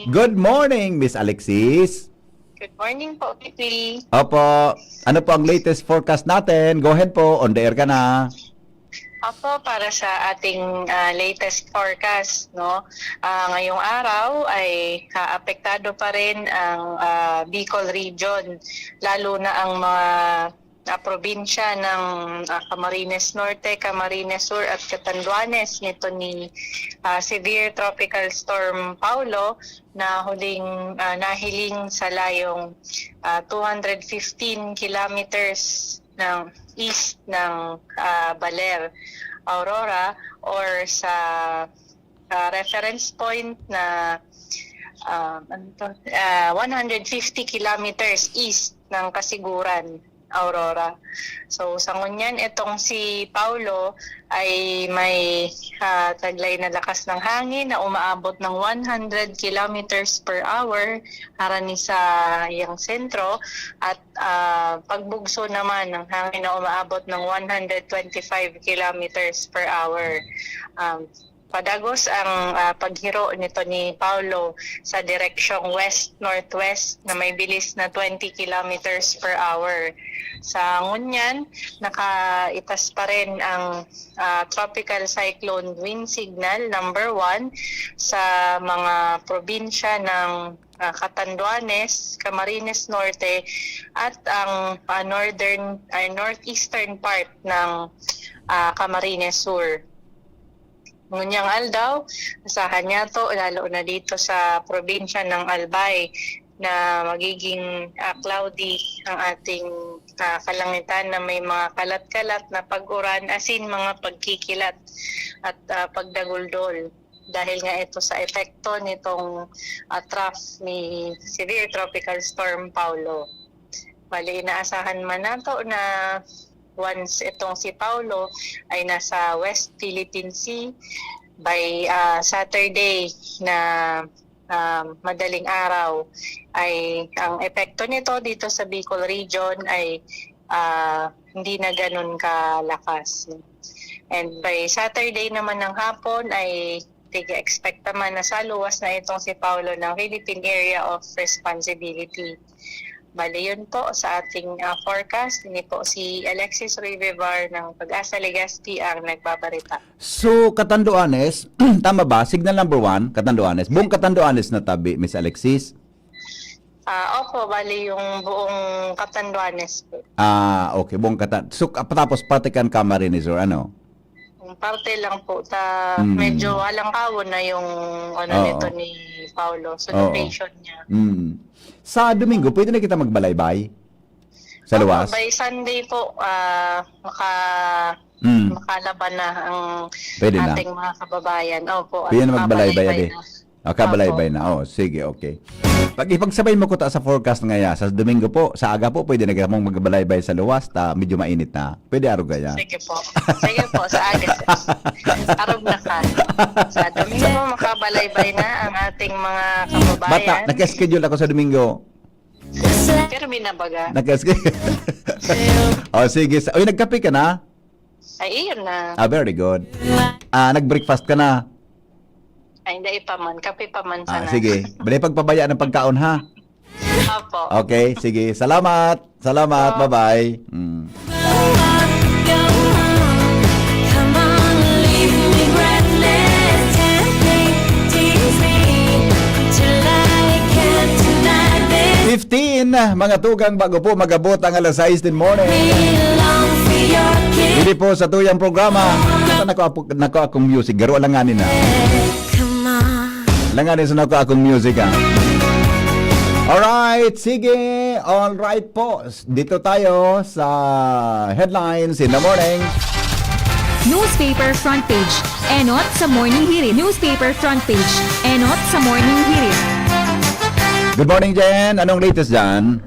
Good morning, Miss Alexis. Good morning po, Pipi. Opo. Ano po ang latest forecast natin? Go ahead po. On the air ka na. Opo, para sa ating latest forecast, no? Ngayong araw ay apektado pa rin ang Bicol region, lalo na ang mga probinsya ng Camarines Norte, Camarines Sur at Catanduanes nito ni severe tropical storm Paulo na huling nahiling sa layong 215 kilometers ng east ng Baler, Aurora, or sa reference point na 150 kilometers east ng Kasiguran, Aurora. So sa ngunyan, itong si Paulo ay may taglay na lakas ng hangin na umaabot ng 100 kilometers per hour harani sa iyang sentro at pagbugso naman ng hangin na umaabot ng 125 kilometers per hour. Padagos ang paghiro nito ni Paulo sa direksyong west-northwest na may bilis na 20 kilometers per hour. Sa ngunyan, nakaitas pa rin ang tropical cyclone wind signal number 1 sa mga probinsya ng Catanduanes, Camarines Norte at ang northeastern part ng Camarines Sur. Ngunyang aldaw, asahan niya to lalo na dito sa probinsya ng Albay na magiging cloudy ang ating kalangitan na may mga kalat-kalat na pag-uran asin mga pagkikilat at pagdaguldol. Dahil nga ito sa epekto nitong trough ni Severe Tropical Storm Paulo. Bali, inaasahan man nato na once itong si Paulo ay nasa West Philippine Sea by Saturday na madaling araw ay ang epekto nito dito sa Bicol region ay hindi na ganun kalakas. And by Saturday naman ng hapon ay expect naman na sa luwas na itong si Paulo ng Philippine Area of Responsibility. Bali yun po sa ating forecast. Hindi po si Alexis Rivebar ng Pag-asa Legazpi ang nagbabarita. So, Catanduanes, tama ba? Signal number 1, Catanduanes. Buong Catanduanes na tabi, Miss Alexis? Opo, bali yung buong Catanduanes po. Okay. Buong Catanduanes. So, tapos Patikan Camarines or ano? Parte lang po. Medyo alangkawon na yung nito ni Paulo. So, location niya. Sa Domingo, pwede na kita magbalaybay? Sa luwas? By Sunday po, makalaban na ang Pwede na. ating mga kababayan. Opo. Pwede na magbalaybay ade. na. Kabalaybay na. Sige, okay. Pag ipagsabay mo ko ta sa forecast ngaya, sa Domingo po, sa aga po, pwede na kita mong magbalaybay sa luwas, medyo mainit na. Pwede araw gaya. Sige po. Sige po, sa aga. Arog na ka. Sa Domingo, makabalaybay na ang ating mga kababayan. Bata, naka-schedule ako sa Domingo. Pero minabaga. Naka-schedule. Sige. Nagkape ka na? Ay, iyon na. Very good. Nag-breakfast ka na? Ay, hindi pa man. Kape pa man sana. Sige. Bali pagpabaya ng pagkaon ha. Opo. Okay, sige. Salamat. Bye-bye. Come on, leave me breathless. Tease me till I can't deny this. 15, mga tugang bago po magabot ang alas 6 din morning. Long for your kiss. Hindi po sa tuyang programa. Nako akong music. Garo langanin na. Come on. Langanin sa nako akong music ha. Alright, sige. Alright po. Dito tayo sa headlines in the morning. Newspaper front page. Enot sa Morning Hirit. Newspaper front page. Enot sa Morning Hirit. Good morning, Jen. Anong latest dyan?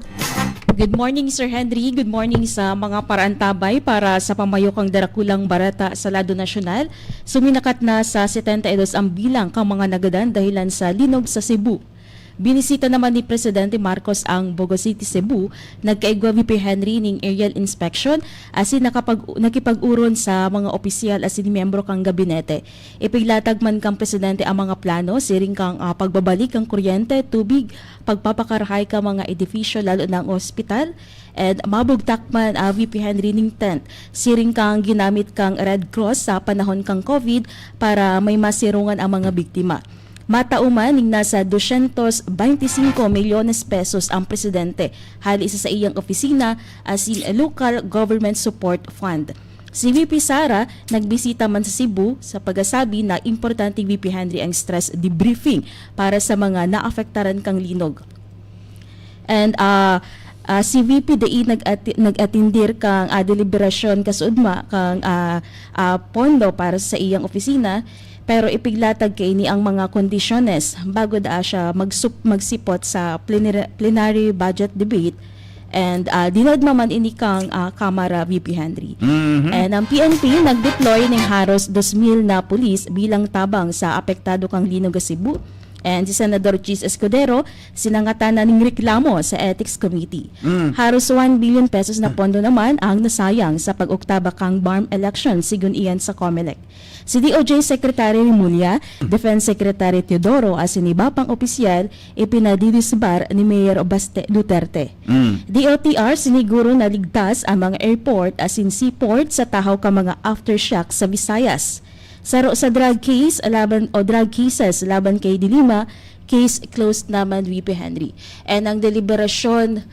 Good morning, Sir Henry. Good morning sa mga parantabay para sa pamayokang darakulang barata sa Lado Nasyonal. Suminakat na sa 72 ang bilang kang mga nagadan dahilan sa linog sa Cebu. Binisita naman ni Presidente Marcos ang Bogo City, Cebu. Nagkaigwa VP Henry ning aerial inspection asin nakipag-uron sa mga opisyal asin miyembro kang gabinete. Ipiglatag man kang Presidente ang mga plano siring kang pagbabalik ang kuryente, tubig, pagpapakarahay ka mga edifisyo lalo na ang ospital, and mabugtak man VP Henry ning tent siring kang ginamit kang Red Cross sa panahon kang COVID para may masirungan ang mga biktima. Matauman ning nasa 225 milyones pesos ang presidente hali isa sa iyang opisina as in Local Government Support Fund. Si VP Sara nagbisita man sa Cebu sa pagsasabi na importante VP Henry ang stress debriefing para sa mga naafektaran kang linog. And si VP DI nag-atindir kang deliberasyon kasudma kang pondo para sa iyang opisina. Pero ipiglatag kay ni ang mga kondisyones bago da siya magsipot sa plenary budget debate, and dinadma man ini kang Kamara VP Henry. And ang PNP nag-deploy ng haros 2,000 na pulis bilang tabang sa apektado kang linog sa Cebu. And si Senador Chis Escudero sinangatan na ng reklamo sa Ethics Committee. Haros 1 billion pesos na pondo naman ang nasayang sa pag-oktaba kang BARM election sigun iyan sa COMELEC. Si DOJ Secretary Rimulya, Defense Secretary Teodoro as iba pang opisyal ipinadidisbar ni Mayor Baste Duterte. DOTR siniguro na ligtas ang mga airport as in seaport sa tahaw ka mga aftershock sa Visayas. Sa drug cases laban kay Dilima, case closed naman, VP Henry. And ang deliberasyon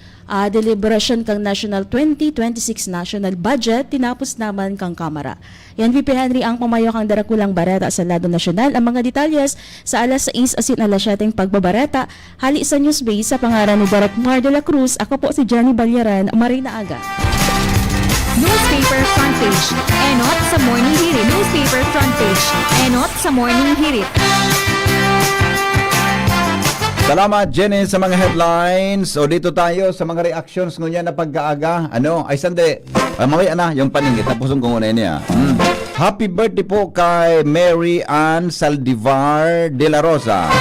kang National 2026 National Budget, tinapos naman kang Kamara. Yan, VP Henry, ang pamayo kang darakulang bareta sa lado nasyonal. Ang mga detalyes sa alas 6 asin alas 7 pagbabareta, hali sa Newsbase sa pangaran ni Direk Mar de la Cruz. Ako po si Jenny Balyaran, Marina Aga. Newspaper front page. Enot sa morning hirit. Newspaper front page. Enot sa morning hirit. Salamat, Jenny, sa mga headlines. O dito tayo sa mga reactions ngunyan na pagkaaga. Ay, sandi. Mamaya na, yung paningit. Tapos kung una niya. Happy birthday po kay Mary Ann Saldivar de la Rosa.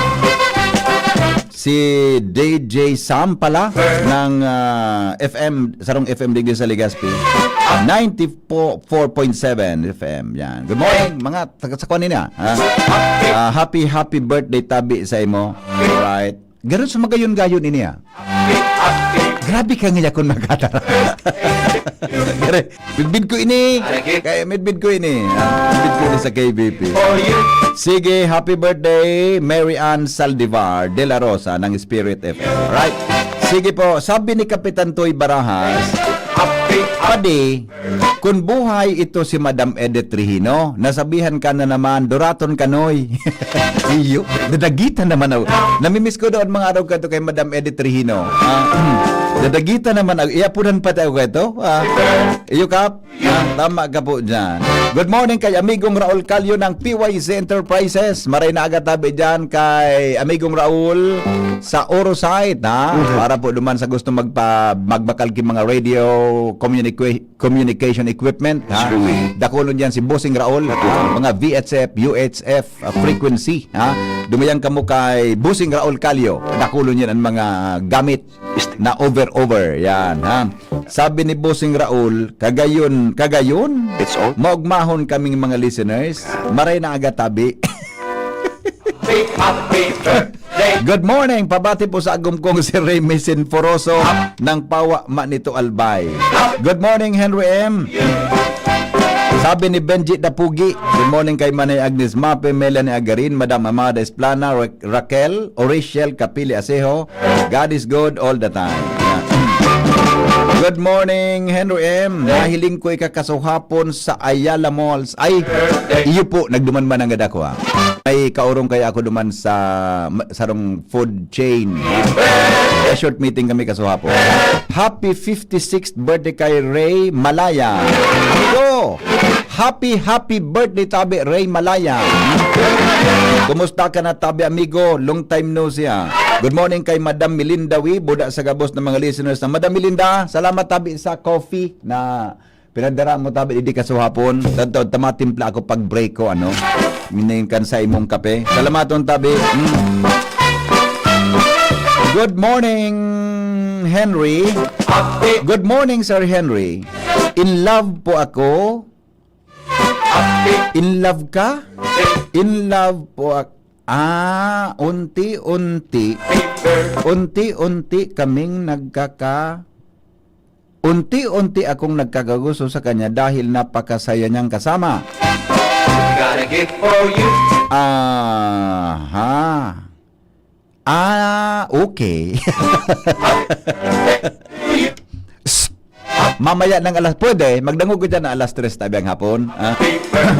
Si DJ Sam pala ng FM, Sarong FM Digdi sa Legazpi. 94.7 FM. Yan. Good morning, mga taga-sakwan niya. Happy birthday tabi sa imo. Alright. Ganun sa magayon-gayon niya. Grabe ka nga kung magkatara. Midbid ko ini. Midbid ko ini sa KBP. Sige, happy birthday Mary Ann Saldivar de la Rosa ng Spirit FM. Alright. Sige po, sabi ni Kapitan Toy Barajas, Padi, kung buhay ito si Madam Edith Trihino, nasabihan ka na naman, Doraton Kanoy. Iyo, dadagitan naman ako. Namimiss ko doon mga araw ka to kay Madam Edith Trihino. Dadagitan naman ako. Iapunan pa tayo ka ito. Iyo Kap, tama ka po dyan. Good morning kay amigong Raul Calio ng PYZ Enterprises. Maray na agad tabi dyan kay amigong Raul sa Orosite, para po duman sa gusto magbakal ki mga radio communication equipment, dakulon yan si Bossing Raul, mga VHF, UHF frequency, dumayang kamo kay Bossing Raul Calio, dakulon yan ang mga gamit na over yan, sabi ni Bossing Raul, kagayon maugmahon kaming mga listeners, maray na agad tabi. Good morning, pabati po sa agum kong si Remy Sinforoso ng Pawa Manito Albay. Good morning, Henry M. Sabi ni Benji Dapugi, good morning kay Manay Agnes Mape, Melanie Agarin, Madam Amada Esplana, Raquel, Orishel Kapili Asejo. God is good all the time. Good morning, Henry M. Nahiling ko ikakasuhapon sa Ayala Malls. Ay, iyo po, nagduman man ang gada ko Ay, kaurong kaya ako duman sa sarong food chain. Short meeting kami kasuhapon. Happy 56th birthday kay Ray Malaya. Amigo, happy birthday tabi Ray Malaya. Kumusta ka na tabi amigo? Long time no siya. Good morning kay Madam Melinda Wi, buda sa gabos ng mga listeners na Madam Melinda, salamat tabi sa coffee na pinadara mo tabi idi kasuhapon. Tamatimpla ako pag break ko miningkan sa imong kape. Salamaton tabi. Good morning Henry. Good morning Sir Henry. In love po ako. In love ka? In love po ako. Unti-unti kaming unti-unti akong nagkakagusto sa kanya dahil napakasaya niyang kasama. Okay. Mamaya ng alas, pwede, magdangog ko dyan na alas 3 tabi ang hapon.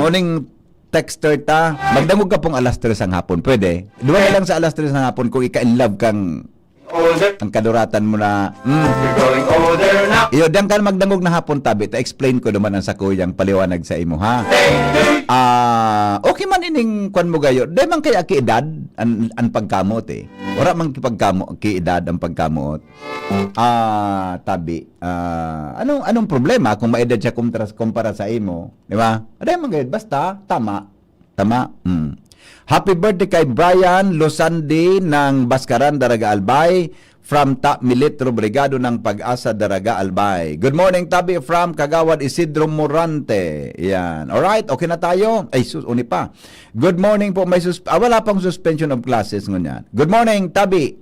Huning texter ta, magdangog ka pong alas 3 ang hapon, pwede. Duwa na lang sa alas 3 ang hapon kung ika-in love kang ang kaduratan mo na iyo, diyan ka magdangog na hapon tabi, ta-explain ko naman ang sakuyang paliwanag sa imo, okay man ining kwan mo gayo, di man kaya kiedad ang pagkamot wala man kiedad ang pagkamot. Tabi, anong problema kung maedad siya kumpara sa imo, di ba? Di man gayud, basta tama. Happy birthday kay Brian Losandi ng Baskaran, Daraga Albay, from Top Militro Brigado ng Pag-asa, Daraga Albay. Good morning, Tabi from Kagawad Isidro Morante. Yan. Alright, okay na tayo. Ay, uni pa. Good morning po. Wala pang suspension of classes ngunyan. Good morning, Tabi.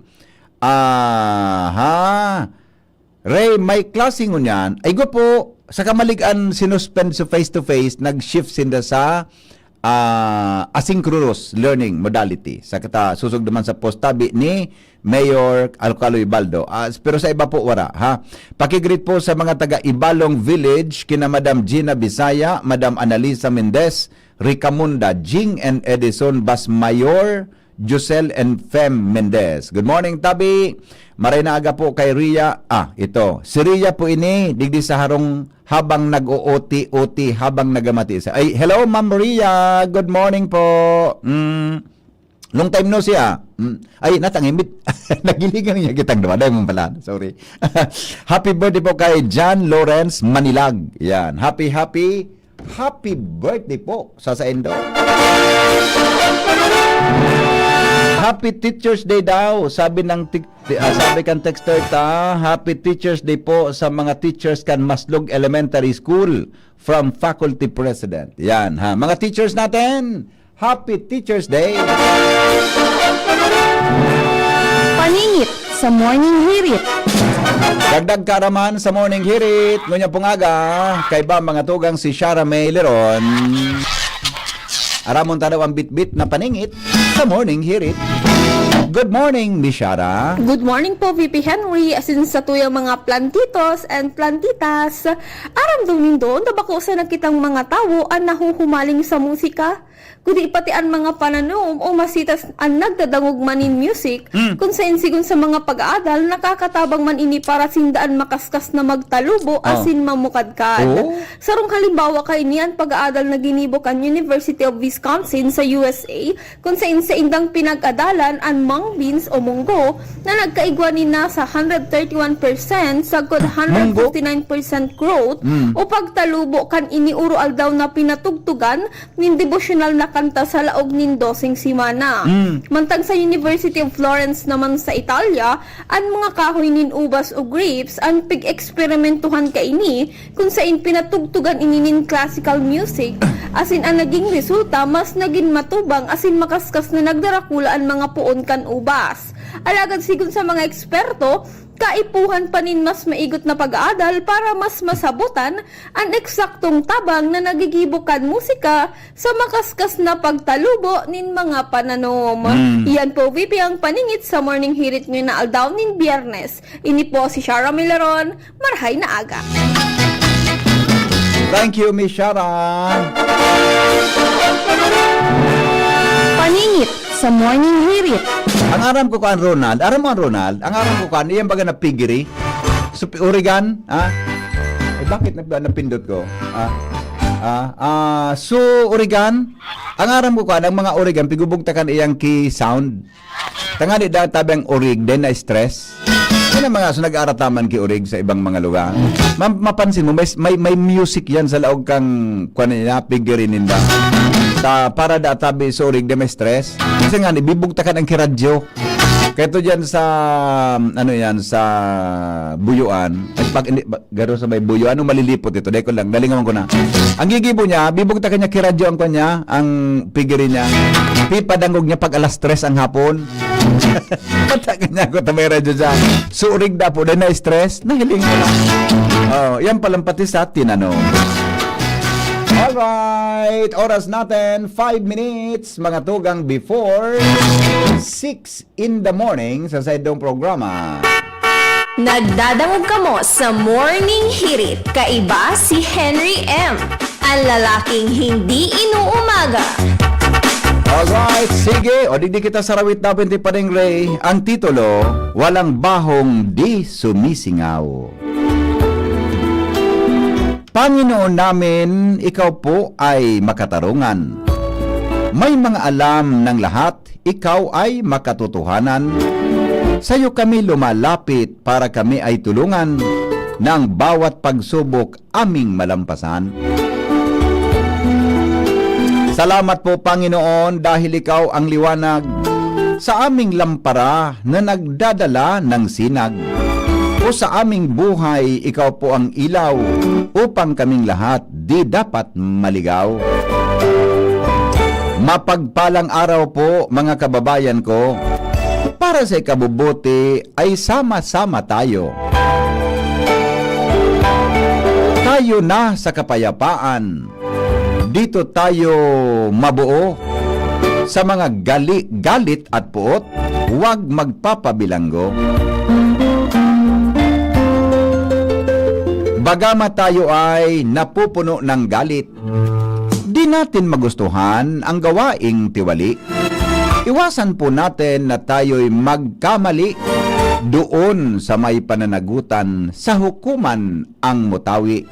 Ray, may klase ngunyan. Ay, go po. Sa kamaligan, sinuspend sa face-to-face, nag-shift sinda sa asynchronous learning modality sa kata susog naman sa postabi ni Mayor Alcalo Ibaldo. Pero sa iba po wala, ha. Pakigreet po sa mga taga Ibalong Village kina Madam Gina Bisaya, Madam Analisa Mendez, Ricamunda, Jing and Edison Basmayor, Josel and Fem Mendez. Good morning, Tabi. Maray na aga po kay Ria. Ito. Si Ria po ini, digdi sa harong habang nag-OT habang nagamati. Ay, hello, Ma'am Ria. Good morning po. Long time no siya. Ay, natangimit. Nagiligan niya kitang naman. Dahil mo pala. Sorry. Happy birthday po kay John Lawrence Manilag. Yan. Happy birthday po sa Endo. Happy Teacher's Day daw. Sabi kan texter ta, Happy Teacher's Day po sa mga teachers kan Maslog Elementary School from Faculty President. Yan, ha. Mga teachers natin, Happy Teacher's Day. Paningit sa Morning Hirit. Dagdag karaman sa Morning Hirit. Ngunya pungaga, kay ba mga tugang si Shara May Leron. Aramon tadaw ang bit-bit na paningit sa Morning Hirit. Good morning, Miss Shara. Good morning po, VP Henry. Asin sa tuyang mga plantitos and plantitas. Aram doon doon, nabakusa na kitang mga tao ang nahuhumaling sa musika. Kundi pati ang mga pananom o masitas ang nagdadangog manin music, kung sigun sa mga pag-aadal, nakakatabang man ini para sindaan makaskas na magtalubo asin mamukadkad. Sarong halimbawa kay niyan pag-aadal na ginibok ang University of Wisconsin sa USA, kung sa indang pinag-adalan ang mung beans o munggo na nagkaigwanin na sa 131% sa 159% growth o pagtalubo kan iniuro daw na pinatugtugan nin devotional na kanta sa laog nin dosing simana. Mantag sa University of Florence naman sa Italia, ang mga kahoy nin ubas o grapes ang pig-eksperimentuhan kaini kung saan pinatugtugan ini nin classical music, asin ang naging resulta mas naging matubang asin makaskas na nagdarakula ang mga puon kan ubas. Alagad sigun sa mga eksperto, kaipuhan pa nin mas maigot na pag-aadal para mas masabutan ang eksaktong tabang na nagigibukan musika sa makaskas na pagtalubo nin mga pananom. Iyan po, VP, ang paningit sa Morning Hirit ngayon na aldaw nin Biyernes. Ini po si Shara Milaron, marhay na aga. Thank you, Miss Shara. Paningit sa Morning Hirit. Ang aram ko kan Ronald, ang aram ko kan, iyang baga na pigiri, Oregon, bakit napindot ko? So, Oregon, ang aram ko kan, ang mga Oregon, pigubugtakan iyang key sound. Tangani da tabang orig, then na stress. Yan ang mga, so nag-aarataman ki orig sa ibang mga lugar. Mapansin mo, may music yan sa laog kang, pigiri ninda. Para da tabi sa orig, de may stress. Kasi nga, bibugtakan ang kiradyo. Kaya ito dyan sa, sa buyuan. At pag, garo sa may buyuan, anong malilipot ito? Dahil ko lang, dalingaman ko na. Ang gigibo niya, bibugtakan niya kiradyo ang kanya, ang pigiri niya. Pipadangog niya pag alas 3 ang hapon. Patakan niya ako, tamay radyo dyan. So, orig da po, dahil na stress, nahiling mo lang. Yan palang pati sa tinanong. Alright, oras natin 5 minutes mga tugang before 6 in the morning sa saydong programa. Nagdadangog kamo sa Morning Hirit. Kaiba si Henry M. Ang lalaking hindi inuumaga. Alright, sige. O di kita sarawit na pinti pa rin, Ray. Ang titulo, Walang Bahong Di Sumisingaw. Panginoon namin, ikaw po ay makatarungan. May mga alam ng lahat, ikaw ay makatotohanan. Sa'yo kami lumalapit para kami ay tulungan ng bawat pagsubok aming malampasan. Salamat po, Panginoon, dahil ikaw ang liwanag sa aming lampara na nagdadala ng sinag. O sa aming buhay, ikaw po ang ilaw upang kaming lahat di dapat maligaw. Mapagpalang araw po, mga kababayan ko. Para sa ikabubuti ay sama-sama tayo. Tayo na sa kapayapaan. dito tayo mabuo. Sa mga galit at puot, huwag magpapabilanggo. Bagama tayo ay napupuno ng galit, di natin magustuhan ang gawaing tiwali. Iwasan po natin na tayo'y magkamali, doon sa may pananagutan sa hukuman ang mutawi.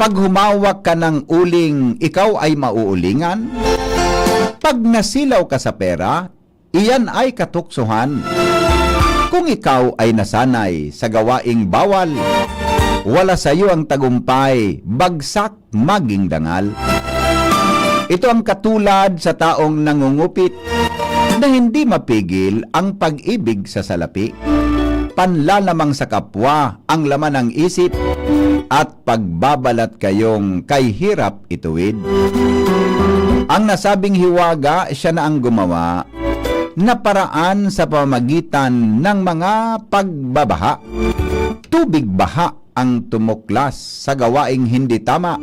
Pag humawak ka ng uling, ikaw ay mauulingan. Pag nasilaw ka sa pera, iyan ay katuksuhan. Kung ikaw ay nasanay sa gawaing bawal, wala sa iyo ang tagumpay, bagsak maging dangal. Ito ang katulad sa taong nangungupit na hindi mapigil ang pag-ibig sa salapi. Panlalamang sa kapwa ang laman ng isip at pagbabalat kayong kay hirap ituwid. Ang nasabing hiwaga, siya na ang gumawa na paraan sa pamamagitan ng mga pagbabaha. Tubig baha ang tumuklas sa gawaing hindi tama,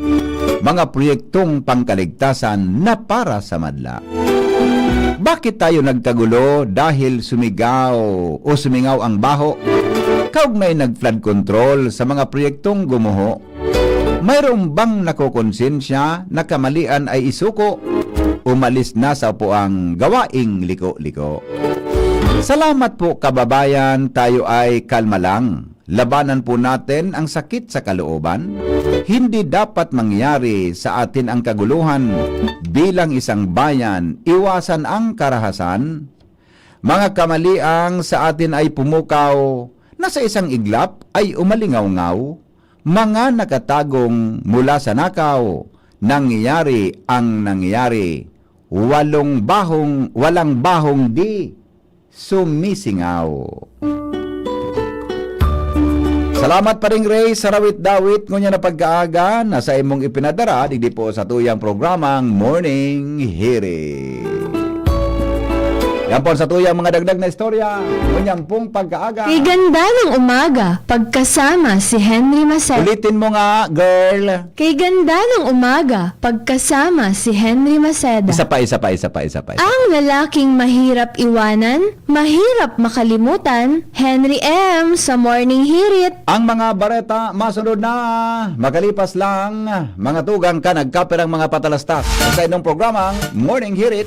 mga proyektong pangkaligtasan na para sa madla. Bakit tayo nagkagulo dahil sumingaw ang baho? Kaugnay nag-flood control sa mga proyektong gumuho. Mayroong bang nakokonsensya na kamalian ay isuko? Umalis na sa upuang gawaing liko-liko. Salamat po kababayan, tayo ay kalma lang. Labanan po natin ang sakit sa kalooban. Hindi dapat mangyari sa atin ang kaguluhan. Bilang isang bayan, iwasan ang karahasan. Mga kamaliang sa atin ay pumukaw, na sa isang iglap ay umalingaw-ngaw. Mga nakatagong mula sa nakaw, nangyayari ang nangyayari. Walang bahong di sumisingaw. Salamat pa rin Ray sa rawit-dawit ngunya na pagkaaga na sa imong ipinadara digdi po sa tuyang programang Morning Hearing. Yan po sa tuyang mga dagdag na istorya ngunyang pong pagkaaga. Kay ganda ng umaga, pagkasama si Henry Maceda. Ulitin mo nga, girl. Kay ganda ng umaga, pagkasama si Henry Maceda. Isa pa. Ang lalaking mahirap iwanan, mahirap makalimutan, Henry M. sa Morning Hirit. Ang mga bareta masunod na. Makalipas lang, mga tugang ka nagkaperang mga patalastas sa inyong programang Morning Hirit.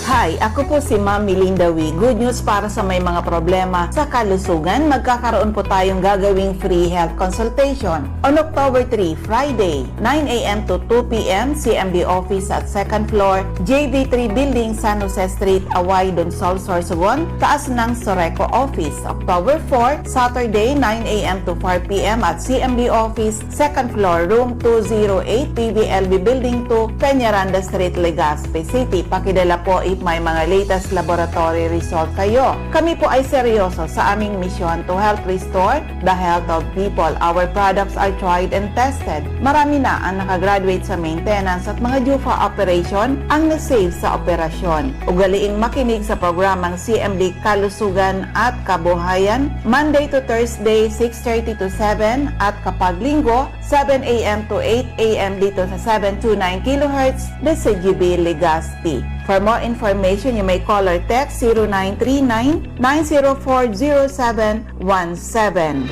Hi, ako po si Ma'am Melinda Wee. Good news para sa may mga problema sa kalusugan. Magkakaroon po tayong gagawing free health consultation on October 3, Friday, 9 a.m. to 2 p.m. CMB office at 2nd floor, JB3 Building, San Jose Street, Away, Donsol, Sorsogon, taas ng Soreco office. October 4, Saturday, 9 a.m. to 4 p.m. at CMB office, 2nd floor, room 208, PBLB Building 2, Peñaranda Street, Legazpi City. Pakidala po if may mga latest laboratory result kayo. Kami po ay seryoso sa aming misyon to help restore the health of people. Our products are tried and tested. Marami na ang nakagraduate sa maintenance at mga due for operation ang na-save sa operasyon. Ugaliing makinig sa programang CMD Kalusugan at Kabuhayan, Monday to Thursday, 6:30 to 7 at kapag linggo, 7 a.m. to 8 a.m. dito sa 729 kHz, the CGB Legazpi. For more information, you may call or text 0939-904-0717.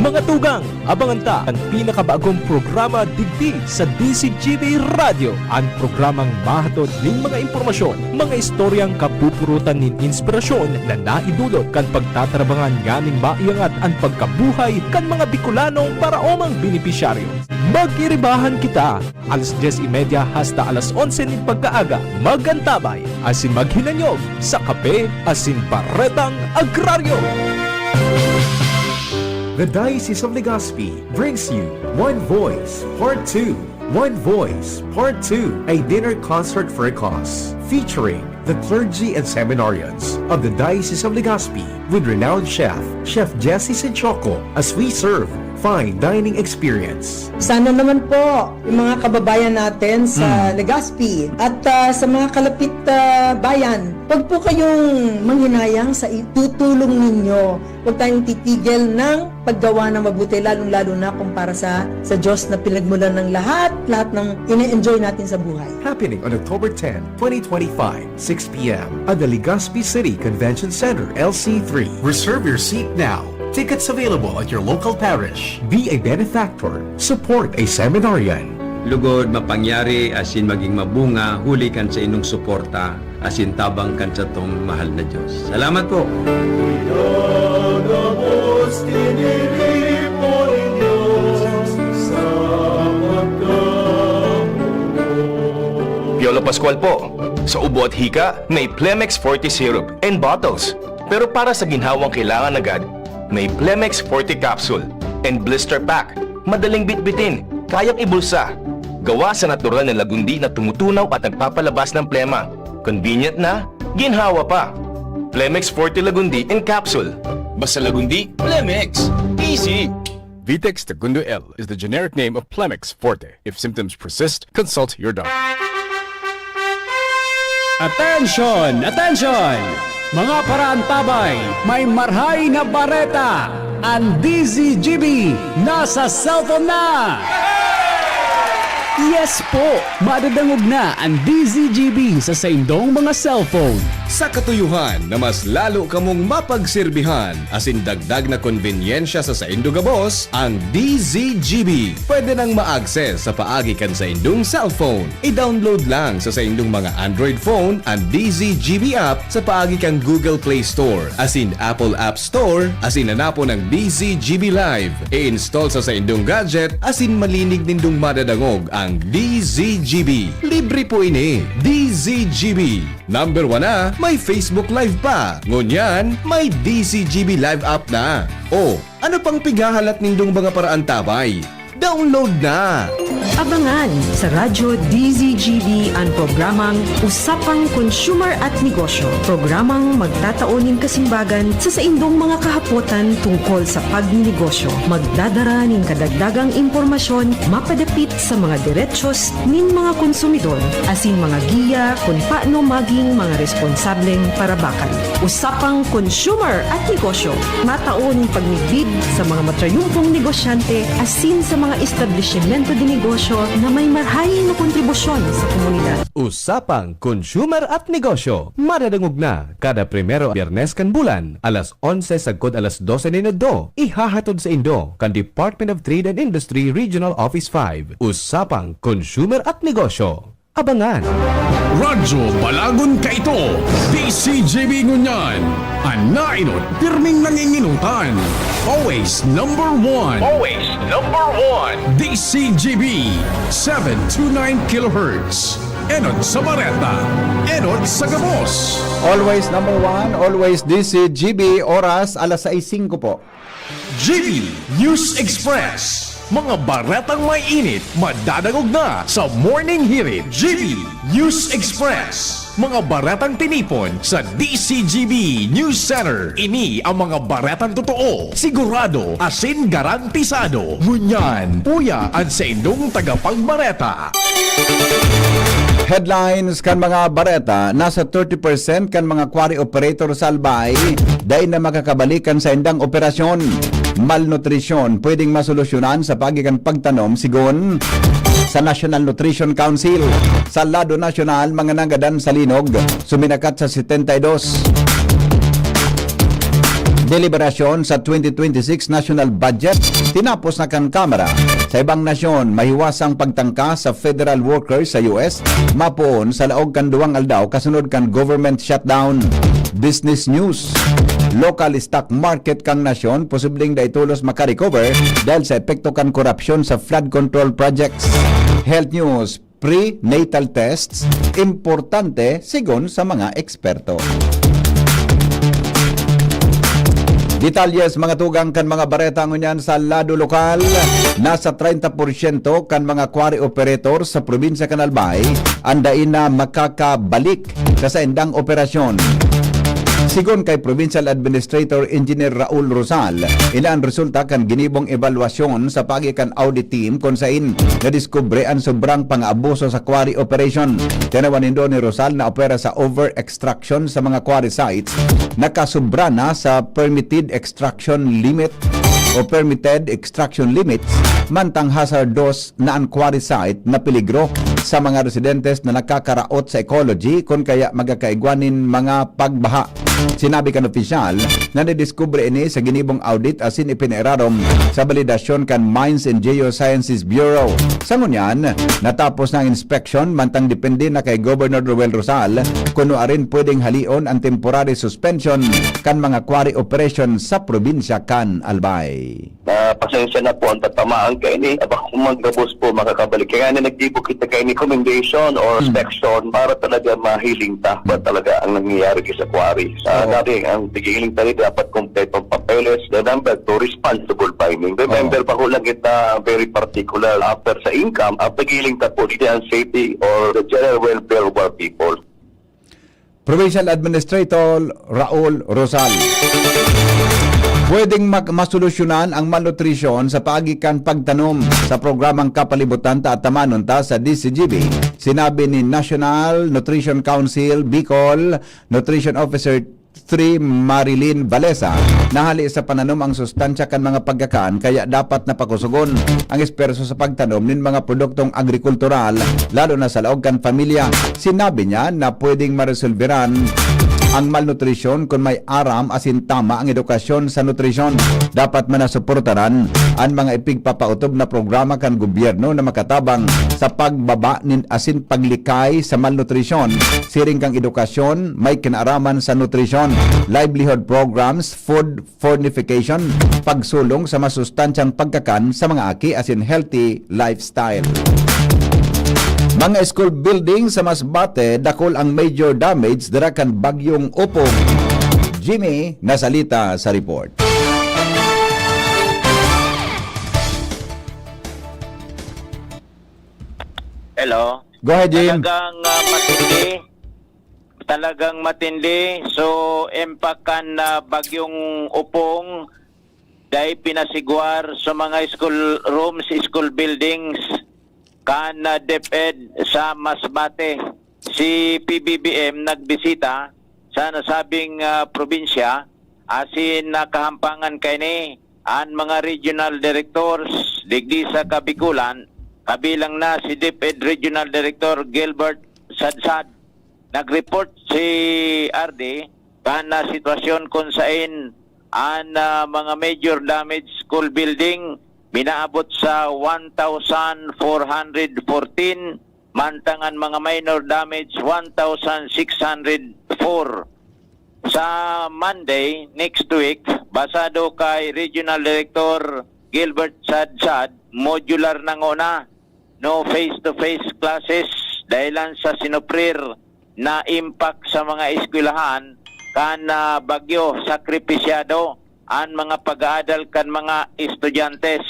Mga tugang, abangan ta ang pinakabagong programa digdi sa DCGB Radio. Ang programang mahatod ning mga impormasyon, mga istoryang kapupurutan nin inspirasyon na naidulot kan pagtatrabangan ganing maiangat ang pagkabuhay kan mga Bicolanong para omang benepisyaryo. Mag-iribahan kita, alas 10:30 hasta alas 11 ning pagkaaga, magantabay, asin maghinanyog sa kape, asin paretang agraryo. The Diocese of Legazpi brings you One Voice, Part 2. One Voice, Part 2, a dinner concert for a cause, featuring the clergy and seminarians of the Diocese of Legazpi with renowned chef Jesse Sinchoco, as we serve fine dining experience. Sana naman po yung mga kababayan natin sa Legazpi at sa mga kalapit bayan, huwag po kayong manghinayang sa itutulong ninyo. Huwag tayong titigil ng paggawa ng mabuti, lalong-lalo na kumpara sa Diyos na pinagmulan ng lahat ng ine-enjoy natin sa buhay. Happening on October 10, 2025, 6 p.m. at the Legazpi City Convention Center, LC3. Reserve your seat now. Tickets available at your local parish. Be a benefactor. Support a seminarian. Lugod mapangyari asin maging mabunga, huli kan sa inong suporta, asin tabang kan sa tong mahal na Diyos. Salamat po! Piolo Pascual po. Sa ubo at hika, may Plemex Forte Syrup and bottles. Pero para sa ginhawang kailangan agad, may Plemex Forte Capsule and Blister Pack. Madaling bitbitin, kayang ibulsa. Gawa sa natural na lagundi na tumutunaw at nagpapalabas ng plema. Convenient na, ginhawa pa. Plemex Forte Lagundi and Capsule. Basta lagundi, Plemex. Easy! Vitex Segundo L is the generic name of Plemex Forte. If symptoms persist, consult your doctor. Attention! Attention! Mga paraantabay, may marhay na bareta! Ang DZGB nasa cellphone na! Yes po! Madadangog na ang DZGB sa saindong mga cellphone. Sa katuyuhan na mas lalo kamong mapagsilbihan asin dagdag na konbenyensya sa saindo gabos, ang DZGB pwede nang ma-access sa paagi kan sa indong cellphone. I-download lang sa saindong mga Android phone ang DZGB app sa paagi kan Google Play Store asin Apple App Store asin hanapo ng DZGB Live. I-install sa saindong gadget asin malinig nindong madadangog ang DZGB. Libre po ini. DZGB. Number 1 na, may Facebook Live pa. Ngunyan, may DZGB Live app na. O, ano pang pigahalat nindong mga paraantabay? Download na! Abangan sa Radyo DZGB ang programang Usapang Consumer at Negosyo. Programang magtataonin kasimbagan sa saindong mga kahapotan tungkol sa pagninegosyo. Magdadara nin kadagdagang impormasyon mapadapit sa mga diretsyon nin mga konsumidor asin mga giya kung paano maging mga responsableng parabakan. Usapang Consumer at Negosyo. Mataon pagnigbid sa mga matrayumpong negosyante asin sa mga establishmento de negosyo na may marhay na kontribusyon sa komunidad. Usapang Consumer at Negosyo. Madadangog na kada primero Biyernes kan bulan, alas 11 sagkod alas 12 ni Nado. Ihahatod sa Indo kan Department of Trade and Industry Regional Office 5. Usapang Consumer at Negosyo. Abangan! Radyo Balagon ka ito! DCGB Ngunyan! Anainot, pirming nanginginutan! Always number 1! Always number 1! DCGB 729 kHz. Enot sa Bareta, Enot sa Gabos. Always number 1, always DCGB, oras alas 6:05 po. GB News Express. Mga baretang may init, madadagog na sa Morning Hirit. GB News Express. Mga baretang tinipon sa DCGB News Center. Ini ang mga baretang totoo, sigurado, asin garantisado. Ngunyan, puya ang sa indong tagapagbareta. Headlines kan mga bareta, nasa 30% kan mga quarry operator sa Albay dahil na makakabalikan sa indang operasyon. Malnutrition pwedeng masolusyonan sa pagikan pagtanom sigon sa National Nutrition Council. Sa lado nasyonal, mga nagadan sa linog, suminakat sa 72. Deliberasyon sa 2026 National Budget, tinapos na kan Kamara. Sa ibang nasyon, mahiwasang pagtangka sa federal workers sa US, mapuon sa laog kan duwang aldaw kasunod kan government shutdown. Business News. Local stock market kang nasyon, posibleng daitulos makarecover dahil sa epekto kan korupsyon sa flood control projects. Health News. Prenatal tests, importante sigon sa mga eksperto. Detalyes mga tugang kan mga bareta ngunyan sa lado lokal, nasa 30% kan mga quarry operator sa probinsya kan Albay andain na makakabalik sa indang operasyon. Sigon kay Provincial Administrator Engineer Raul Rosal, ilan resulta kan ginibong evaluasyon sa pagikan audit team kung sain nadiskubre ang sobrang pang-abuso sa quarry operation. Tinawan nindo ni Rosal na opera sa over-extraction sa mga quarry sites, nakasubra na sa permitted extraction limit o permitted extraction limits, mantang hazardous na ang quarry site na peligro sa mga residentes na nakakaraot sa ecology kung kaya magkakaigwanin mga pagbaha. Sinabi kan opisyal na nadiskubre ini sa ginibong audit asin ipinairarom sa validasyon kan Mines and Geosciences Bureau. Sa ngunyan, natapos na ang inspection mantang depende na kay Governor Roel Rosal kung arin pwedeng halion ang temporary suspension kan mga quarry operation sa probinsya kan Albay. Pasensya na po ang tatamaan kay ni baka kung magabos po makakabalik kaya na nagdibo kita kay ni commendation or inspection para talaga mahiling ta ba talaga ang nangyayari sa quarry. Dati ang tigiling tali dapat kompletong papeles, the number to responsible mining. Remember pa ko lang kita very particular after sa income, tigiling ta po dito ang safety or the general welfare of our people. Provincial Administrator Raul Rosal. Pwedeng masolusyonan ang malnutrisyon sa pagikan pagtanom sa programang kapalibutan ta at tamanunta sa DCGB. Sinabi ni National Nutrition Council Bicol Nutrition Officer 3 Marilyn Valesa, nahali sa pananom ang sustansya kan mga pagkakan kaya dapat napakusugon ang esperso sa pagtanom nin mga produktong agrikultural lalo na sa laog kan pamilya. Sinabi niya na pwedeng maresolveran ang malnutrisyon kung may aram asin tama ang edukasyon sa nutrisyon. Dapat manasuportaran ang mga ipigpapautob na programa kan gobyerno na makatabang sa pagbaba nin asin paglikay sa malnutrisyon. Siring kang edukasyon may kinaaraman sa nutrisyon, livelihood programs, food fortification, pagsulong sa masustansyang pagkakan sa mga aki asin healthy lifestyle. Mga school building sa Masbate dakol ang major damage dira kan bagyong Opong. Jimmy nasalita sa report. Hello. Go ahead, Jim. Talagang matindi. So, empakan na bagyong Opong dahil pinasigwar sa mga school rooms, school buildings kan DepEd sa Masbate. Si PBBM nagbisita sa nasabing probinsya asin nakahampangan kay ni ang mga regional directors digdi sa Kabikulan, kabilang na si DepEd Regional Director Gilbert Sadsad. Nag-report si RD kan na sitwasyon kung saan ang mga major damage school building minaabot sa 1,414, mantangan mga minor damage 1,604. Sa Monday, next week, basado kay Regional Director Gilbert Sadsad, modular na nguna, no face-to-face classes dahilan sa sinuprir na impact sa mga eskwelahan kan bagyo sakripisyado ang mga pag-aadal kan mga estudyantes.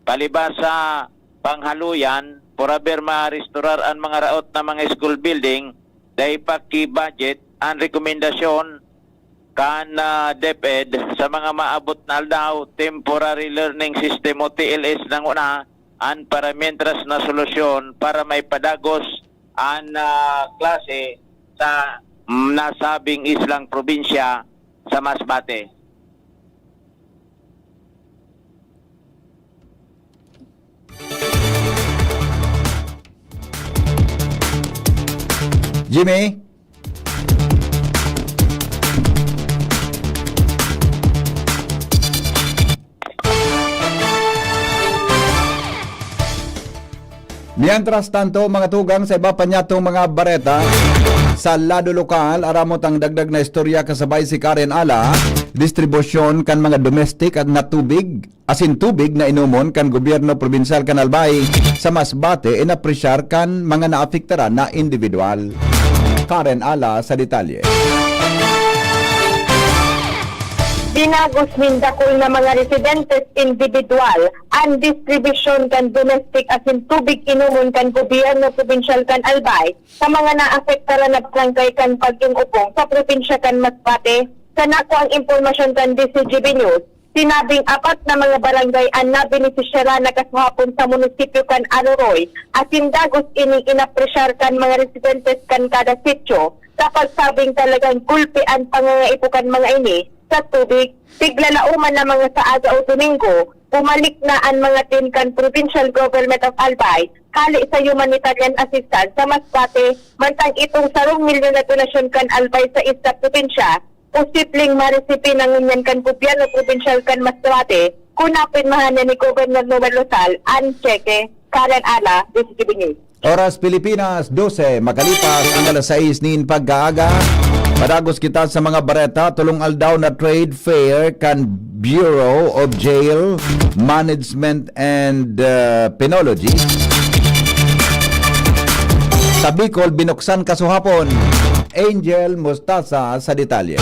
Palibas sa panghaluyan, forever ma-restorar ang mga raot na mga school building dahil paki-budget ang rekomendasyon kan DepEd sa mga maabot na aldaw temporary learning system o TLS ng una ang parametras na solusyon para may padagos ang klase sa nasabing islang probinsya sa Masbate. Jimmy? Mientras tanto, mga tugang sa iba pa niyatong mga bareta sa lado lokal, aramot ang dagdag na istorya kasabay si Karen Ala, distribusyon kan mga domestic at na tubig, asin tubig na inumon kan gobyerno probinsal kan Albay sa Masbate inapresyar kan mga naapiktara na individual. Karen Ala sa detalye. dinagos min dakol na mga residentes individual ang distribution kan domestic asin tubig inumun kan gobyerno provincial kan Albay sa mga naapektaran na plangkay kan pag-ingupong sa probinsya kan Masbate. Sa nako ang impormasyon kan DCGB News, sinabing 4 na mga barangay ang nabenefisyara na kasuhapon sa munisipyo kan Aroroy asin dagos ini inapresyar kan mga residentes kan kada sityo kapag sabing talagang gulpian pangangaipukan mga ini sa tubig. Tiglalauman na mga sa aga o Domingo, bumalik na ang mga team kan Provincial Government of Albay kali sa humanitarian assistance sa Masbate, mantang itong 2 milyon na donasyon kan Albay sa isla probinsya, posibleng maresipi ng unyan kan gobyerno provincial kan Masbate, kunapin mahanan ni Governor Noel Rosal, ang Cheque, Karen Ala, DCTV News. Oras Pilipinas, 12, makalipas ang alas 6 nin pagkaaga. Padagos kita sa mga bareta, tulong aldaw na trade fair kan Bureau of Jail Management and Penology. Sa Bicol, binuksan kasuhapon. Angel Mostasa sa detalye.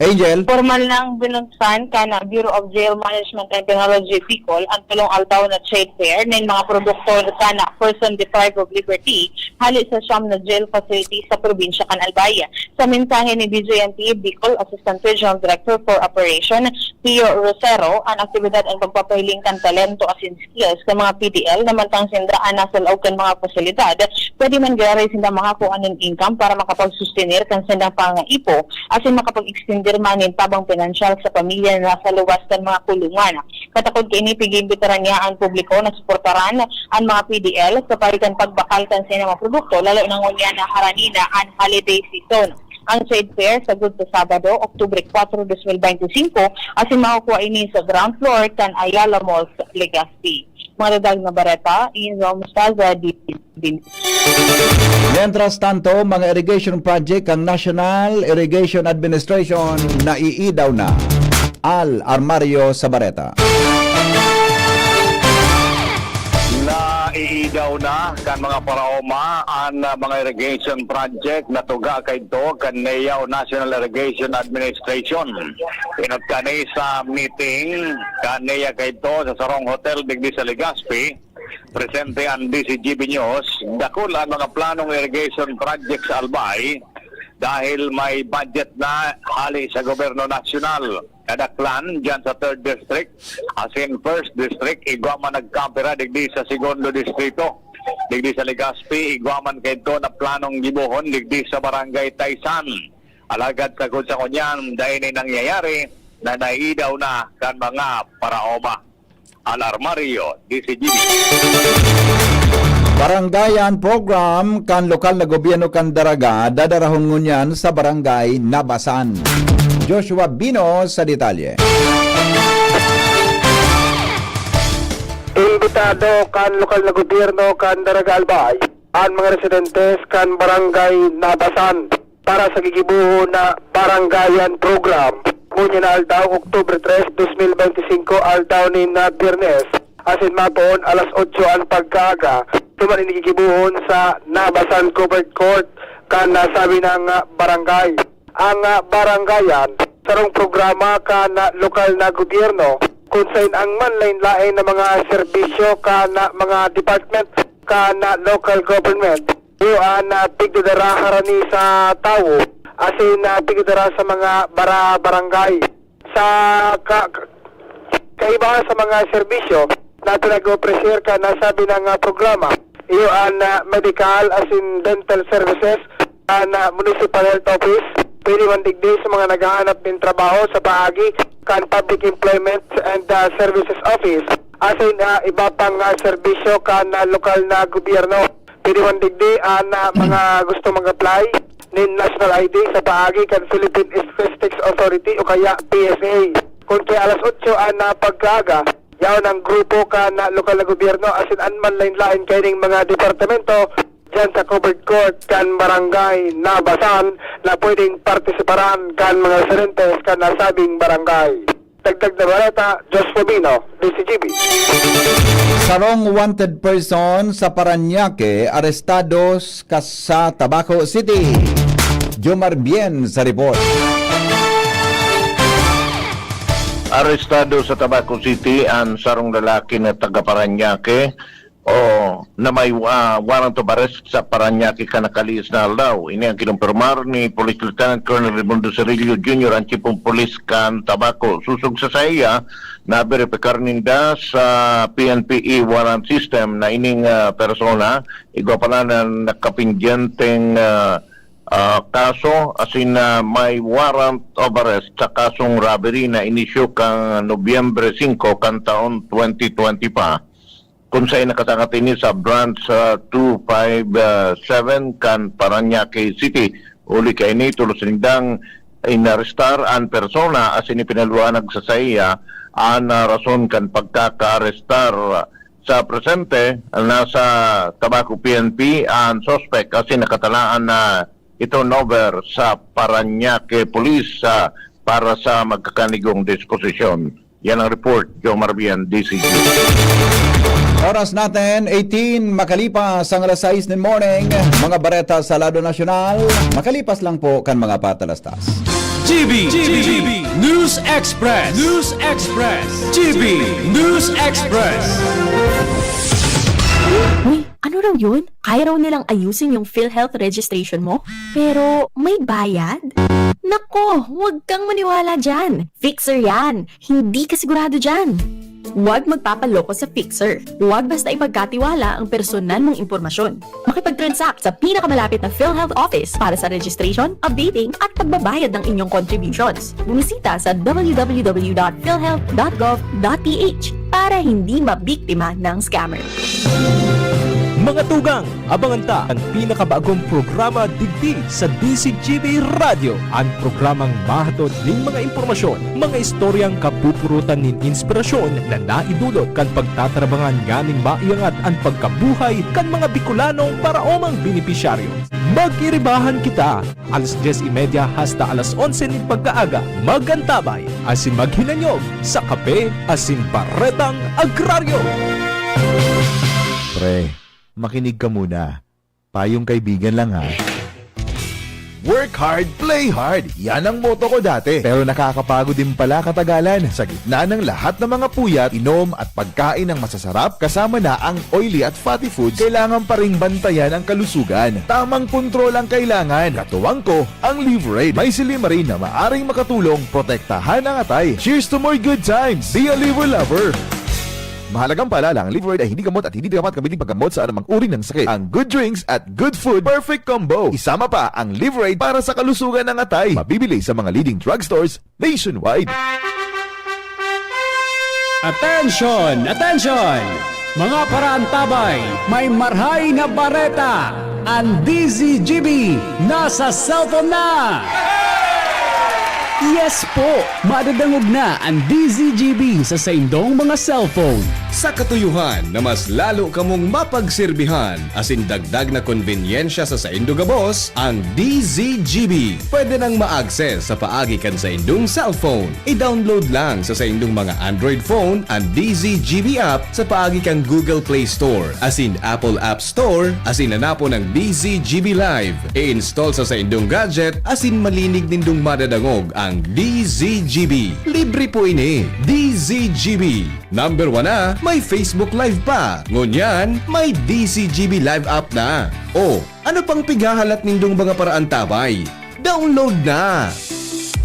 Angel. Formal nang binuksan kana Bureau of Jail Management and Technology Bicol ang tulong aldaw na trade fair ng mga produkto kana person deprived of liberty hali sa siyam na jail facility sa probinsya kan Albay. Sa mensahe ni DJNT Bicol Assistant Regional Director for Operation Pio Rosero, ang aktibidad ang pagpapahiling kan talento asin skills sa mga PDL na mantang sindaan na sa loob kan mga pasilidad, pwede man garay sinda makakuha ng income para makapag-sustenir kan sindang pangaipo asin makapag-extender manin tabang pinansyal sa pamilya na nasa luwas ng mga kulungan. Katakod kini pigimbitan niya ang publiko na suportaran ang mga PDL sa paritan pagbakal kan sa mga produkto lalo na ngunya na haranina ang holiday season. Ang trade fair sa Good to Sabado, Oktubre 4, 2025 asin makukuha ini sa ground floor kan Ayala Mall sa Legazpi. Mga dadag na bareta, Inzo Mustaza, din. Mientras tanto, mga irrigation project ang National Irrigation Administration na iidaw na Al Armario sa Bareta. Naiidaw na kan mga paraoma ang mga irrigation project na tuga kay do kan NEA o National Irrigation Administration. Pinot kani sa meeting kan NEA kay do sa Sarong Hotel digdi sa Legazpi. Presente ang DCGB News, dakol ang mga planong irrigation project sa Albay dahil may budget na hali sa gobyerno nasyonal. Kadaklan dyan sa 3rd District, as in 1st District, igwaman nagkampera digdi sa 2nd Distrito. Digdi sa Legazpi, igwaman kay ito na planong gibuhon digdi sa Barangay Taysan. Alagad sa kunyan, dahil ay nangyayari na naidaw na kan mga paraoma. Alarmario, DCGB. Barangayan program kan lokal na gobyerno kan Daraga dadarahon ngunyan sa barangay Nabasan. Joshua Bino sa detalye. Imbitado kan lokal na gobyerno kan Daraga Albay ang mga residentes kan barangay Nabasan para sa gigibuho na barangayan program. Ngunyan na aldaw Oktubre 3, 2025 aldaw ni na Biyernes asin matoon alas 8 ang pagkaaga tuman inigibuhon sa Nabasan Covered Court kan nasabi ng barangay. Ang barangayan sarong programa kan lokal na gobyerno kung saan ang manlain-lain na mga serbisyo kan mga department kan local government yun pigdadara harani sa tao asin pigdadara sa mga barangay sa kaiba sa mga serbisyo na pinag-o-pressure ka nasabi ng programa yun medical asin dental services and municipal health office pwede man digdi sa mga naghahanap ng trabaho sa paagi kan public employment and services office asin iba pang serbisyo kan lokal na gobyerno pwede man digdi mga gusto mag-apply ng national ID sa paagi kan Philippine Statistics Authority o kaya PSA. Kung kaya alas 8 pagkaaga yaon ang grupo kan lokal na gobyerno asin anman lain-lain kayong mga departamento dyan sa covered court kan barangay Nabasan na pwedeng partisiparan kan mga residentes kan nasabing barangay. Dagdag na balita, Joshua Bino, DCGB. Sarong wanted person sa Parañaque arestados sa Tabaco City. Jomar Bien sa report. Arestado sa Tabaco City ang sarong lalaki na taga Paranaque o na may warrant of arrest sa Paranaque kanakalis na aldaw. Ini ang kinumpirmar ni Police Lieutenant Colonel Raimundo Cerillo Jr. ang Chipong Police kan Tabaco. Susog sa saya na verifikar ninda sa PNPE warrant system na ining persona igwa pala na nakapindyenteng kaso asin may warrant of arrest sa kasong robbery na inisyo kang Nobyembre 5 kan taon 2020 pa kung sa'y nakatangat ini sa branch 257 kan Paranaque City. Uli kay ini tulos nindang inarestar ang persona asin ipinaluanag sa saya ang rason kan pagkaka-arestar. Sa presente nasa Tabaco PNP ang suspect asin nakatalaan na ito over sa Paranaque Police para sa magkakanigong disposisyon. Yan ang report, Jomar Bien, DCG. Oras natin, 18, makalipas ang alas 6 ng morning. Mga bareta sa Lado Nasyonal, makalipas lang po kan mga patalastas. GB News Express. GB News Express. Uy, ano raw yun? Kaya raw nilang ayusin yung PhilHealth registration mo? Pero may bayad? Nako, huwag kang maniwala dyan. Fixer yan. Hindi ka sigurado dyan. Huwag magpapaloko sa Fixer. Huwag basta ipagkatiwala ang personal mong impormasyon. Makipag-transact sa pinakamalapit na PhilHealth office para sa registration, updating at pagbabayad ng inyong contributions. Bumisita sa www.philhealth.gov.ph para hindi mabiktima ng scammer. Mga tugang, abangan ta ang pinakabagong programa digdi sa DCGB Radio. Ang programang mahatod ning mga impormasyon, mga istoryang kapupurutan nin inspirasyon na naidulot kan pagtatrabangan nganing maiangat ang pagkabuhay kan mga Bicolanong para omang benepisyaryo. Magkiribahan kita, alas 10:30 hasta alas 11 nin pagkaaga, magantabay, asin maghinanyog sa kape, asin baretang agraryo. Pre, makinig ka muna. Payong kaibigan lang ha. Work hard, play hard. Yan ang motto ko dati. Pero nakakapagod din pala katagalan. Sa gitna ng lahat ng mga puyat, inom at pagkain ng masasarap, kasama na ang oily at fatty foods, kailangan pa ring bantayan ang kalusugan. Tamang kontrol ang kailangan. Katuwang ko, ang Liverade. May silimarin na maaring makatulong protektahan ang atay. Cheers to more good times. Be a liver lover. Mahalagang paalala, ang Liverade ay hindi gamot at hindi dapat kabiling paggamot sa anumang uri ng sakit. Ang good drinks at good food, perfect combo. Isama pa ang Liverade para sa kalusugan ng atay. Mabibili sa mga leading drugstores nationwide. Attention! Attention! Mga paraantabay, may marhay na bareta. Ang DZGB nasa cellphone na! Yes po! Madadangog na ang DZGB sa saindong mga cellphone. Sa katuyuhan na mas lalo kamong mapagsilbihan, asin dagdag na konbinyensya sa saindo gabos, ang DZGB. Pwede nang ma-access sa paagi kan sa indong cellphone. I-download lang sa saindong mga Android phone ang DZGB app sa paagi kan Google Play Store, asin Apple App Store, asin hanapo ng DZGB Live. I-install sa saindong gadget, asin malinig nindong madadangog ang DZGB. Libre po ini. DZGB. Number 1 na, may Facebook Live pa. Ngunyan, may DZGB Live app na. O, ano pang pigahalat nindong mga paraan tabay? Download na!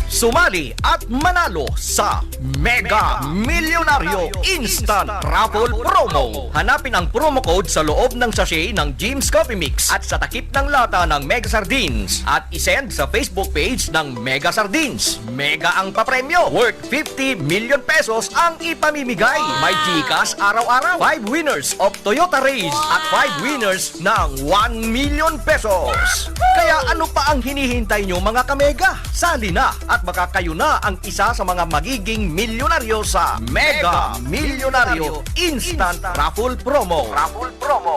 Sumali at manalo sa Mega Milyonaryo Instant Raffle Promo. Hanapin ang promo code sa loob ng sachet ng Jim's Coffee Mix at sa takip ng lata ng Mega Sardines at isend sa Facebook page ng Mega Sardines. Mega ang papremyo, worth 50 million pesos ang ipamimigay. May Gcash araw-araw, 5 winners of Toyota Race at 5 winners ng 1 million pesos. Kaya ano pa ang hinihintay nyo mga kamega? Sali na at baka kayo na ang isa sa mga magiging milyonaryo sa Mega Milyonaryo Instant Raffle Promo.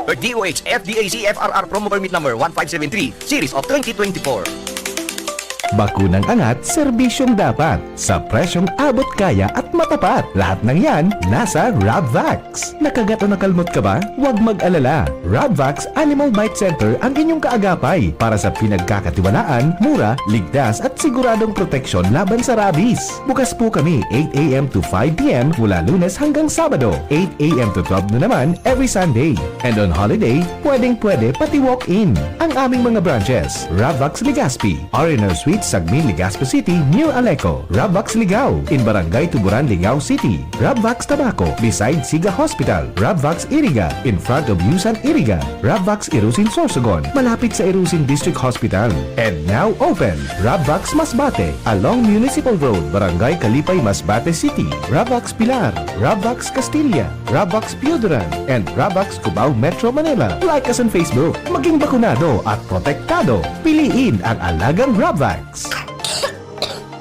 DOH FDAC FRR Promo Permit Number 1573 Series of 2024. Bakunang angat, serbisyong dapat. Sa presyong abot kaya at matapat. Lahat ng yan, nasa Rabvax. Nakagat o nakalmot ka ba? Huwag mag-alala. Rabvax Animal Bite Center ang inyong kaagapay para sa pinagkakatiwalaan, mura, ligtas at siguradong proteksyon laban sa rabies. Bukas po kami 8 a.m. to 5 p.m. mula Lunes hanggang Sabado. 8 a.m. to 12 na naman every Sunday. And on holiday, pwedeng-pwede pati walk-in. Ang aming mga branches, Rabvax Legazpi, R&R Suite, Sagmin, Legazpi City, New Aleco, Rabvax Ligao, in Barangay Tuburan, Ligao City, Rabvax Tabaco, beside Siga Hospital, Rabvax Iriga, in front of Yusan Iriga, Rabvax Irusin Sorsogon, malapit sa Irusin District Hospital, and now open, Rabvax Masbate, along Municipal Road, Barangay Kalipay, Masbate City, Rabvax Pilar, Rabvax Castilla, Rabvax Pioduran, and Rabvax Cubao Metro Manila. Like us on Facebook, maging bakunado at protektado. Piliin ang alagang Rabvax.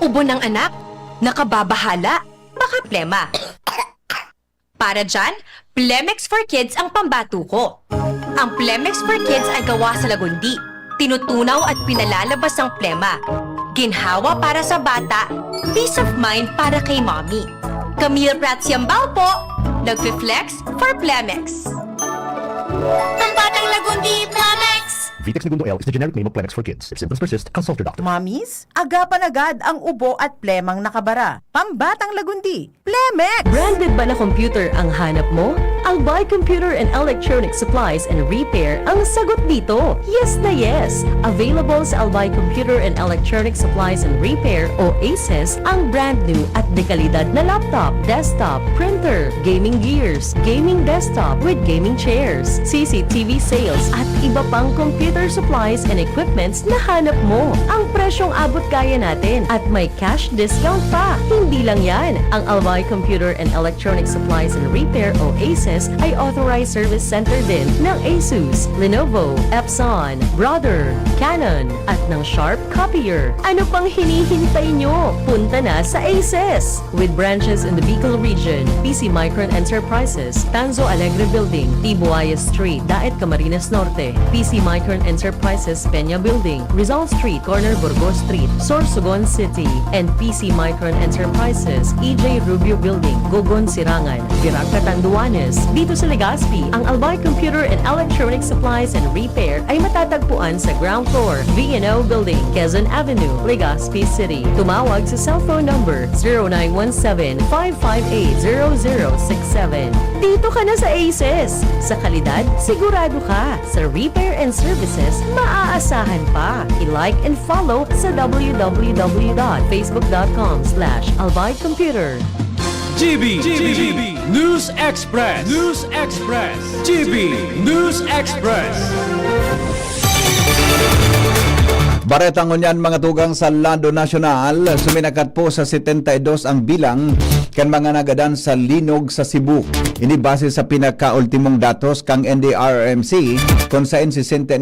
Ubo ng anak, nakababahala, baka plema. Para dyan, Plemex for Kids ang pambato ko. Ang Plemex for Kids ay gawa sa lagundi, tinutunaw at pinalalabas ang plema. Ginhawa para sa bata, peace of mind para kay mommy. Camille Prats Yambao po, nagfi-flex for Plemex. Pambatang lagundi, Plemex! Vitex Segundo L is the generic name of Plemex for kids. If symptoms persist, consult your doctor. Mommies, agapan agad ang ubo at plemang nakabara. Pambatang lagundi, Plemex! Branded ba na computer ang hanap mo? Albay Computer and Electronic Supplies and Repair ang sagot dito. Yes na yes! Available sa Albay Computer and Electronic Supplies and Repair o ACES ang brand new at dekalidad na laptop, desktop, printer, gaming gears, gaming desktop with gaming chairs, CCTV sales at iba pang computer supplies and equipments na hanap mo. Ang presyong abot kaya natin at may cash discount pa. Hindi lang yan, ang Albay Computer and Electronic Supplies and Repair o ACES ay authorized service center din ng ASUS, Lenovo, Epson, Brother, Canon at ng Sharp Copier. Ano pang hinihintay nyo? Punta na sa ACES! With branches in the Bicol region, PC Micron Enterprises, Tanzo Alegre Building, Tibuaya Street, Daet Camarines Norte, PC Micron Enterprises, Peña Building, Rizal Street, Corner Burgos Street, Sorsogon City, and PC Micron Enterprises, EJ Rubio Building, Gogon Sirangan, Virac Catanduanes. Dito sa Legazpi, ang Albay Computer and Electronic Supplies and Repair ay matatagpuan sa ground floor, V&O Building, Quezon Avenue, Legazpi City. Tumawag sa cellphone number 0917-558-0067. Dito ka na sa ACES. Sa kalidad, sigurado ka. Sa repair and services, maaasahan pa. I-like and follow sa www.facebook.com/albaycomputer. GB News Express. GB News Express. Baretang unyan mga tugang sa Lando Nacional, suminakat po sa 72 ang bilang kan mga nagadan sa linog sa Cebu. Ini base sa pinaka-ultimong datos kang NDRRMC kung saan 69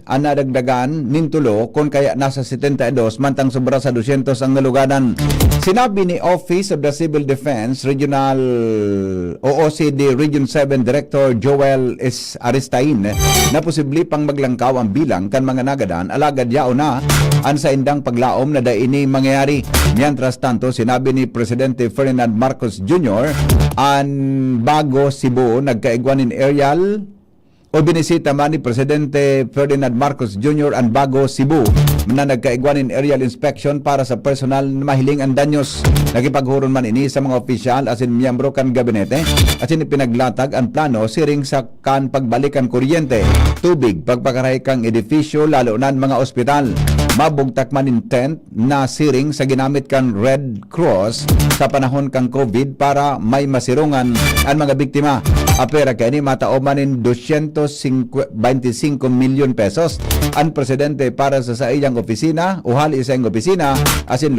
ang nadagdagan nintulo kung kaya nasa 72 mantang sobra sa 200 ang nalugadan. Sinabi ni Office of the Civil Defense Regional OOCD Region 7 Director Joel S. Aristain na posible pang maglangkaw ang bilang kan mga nagadan alagad yao na an sa indang paglaom na daini mangyayari. Mientras tanto, sinabi ni Presidente Ferdinand Marcos Jr. an Bago Cebu nagkaigwanin aerial o binisita man ni Presidente Ferdinand Marcos Jr. ang Bago Cebu na nagkaigwanin aerial inspection para sa personal na mahiling ang danyos. Nagipaghuron man ini sa mga opisyal asin miyembro kan gabinete asin pinaglatag ang plano siring sa kan pagbalikan kuryente, tubig, pagpakaray kang edifisyo lalo na mga ospital. Mabugtak man intent na siring sa ginamit kan Red Cross sa panahon kang COVID para may masirungan ang mga biktima. Apera kani matao manin 225 milyon pesos ang presidente para sa iyang opisina, uhali sa iyang opisina asin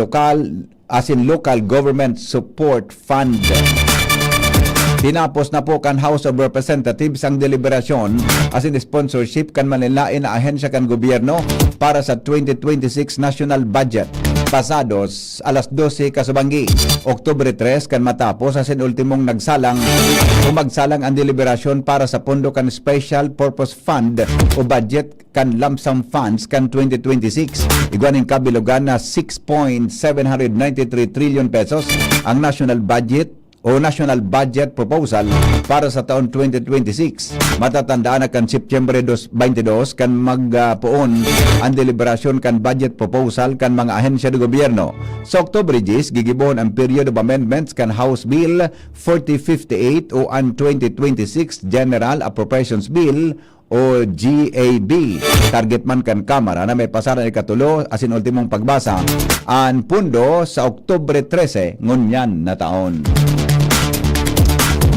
local government support fund. Tinapos na po kan House of Representatives ang deliberasyon asin sponsorship kan manlilain na ahensya kan gobyerno para sa 2026 national budget. pasados alas 12 kasubanggi. Oktubre 3 kan matapos asin ultimong magsalang ang deliberasyon para sa pondo kan Special Purpose Fund o budget kan lump sum funds kan 2026. Iguaning kabilugan na 6.793 trillion pesos ang national budget proposal para sa taon 2026. Matatandaan na kan September 22 kan magpuon ang deliberasyon kan budget proposal kan mga ahensya ng gobyerno. Sa Oktubre 10, gigibon ang period of amendments kan House Bill 4058 o ang 2026 General Appropriations Bill o GAB. Target man kan Kamara na may pasaran ikatulo asin ultimong pagbasa ang pundo sa Oktubre 13 ngunyan na taon.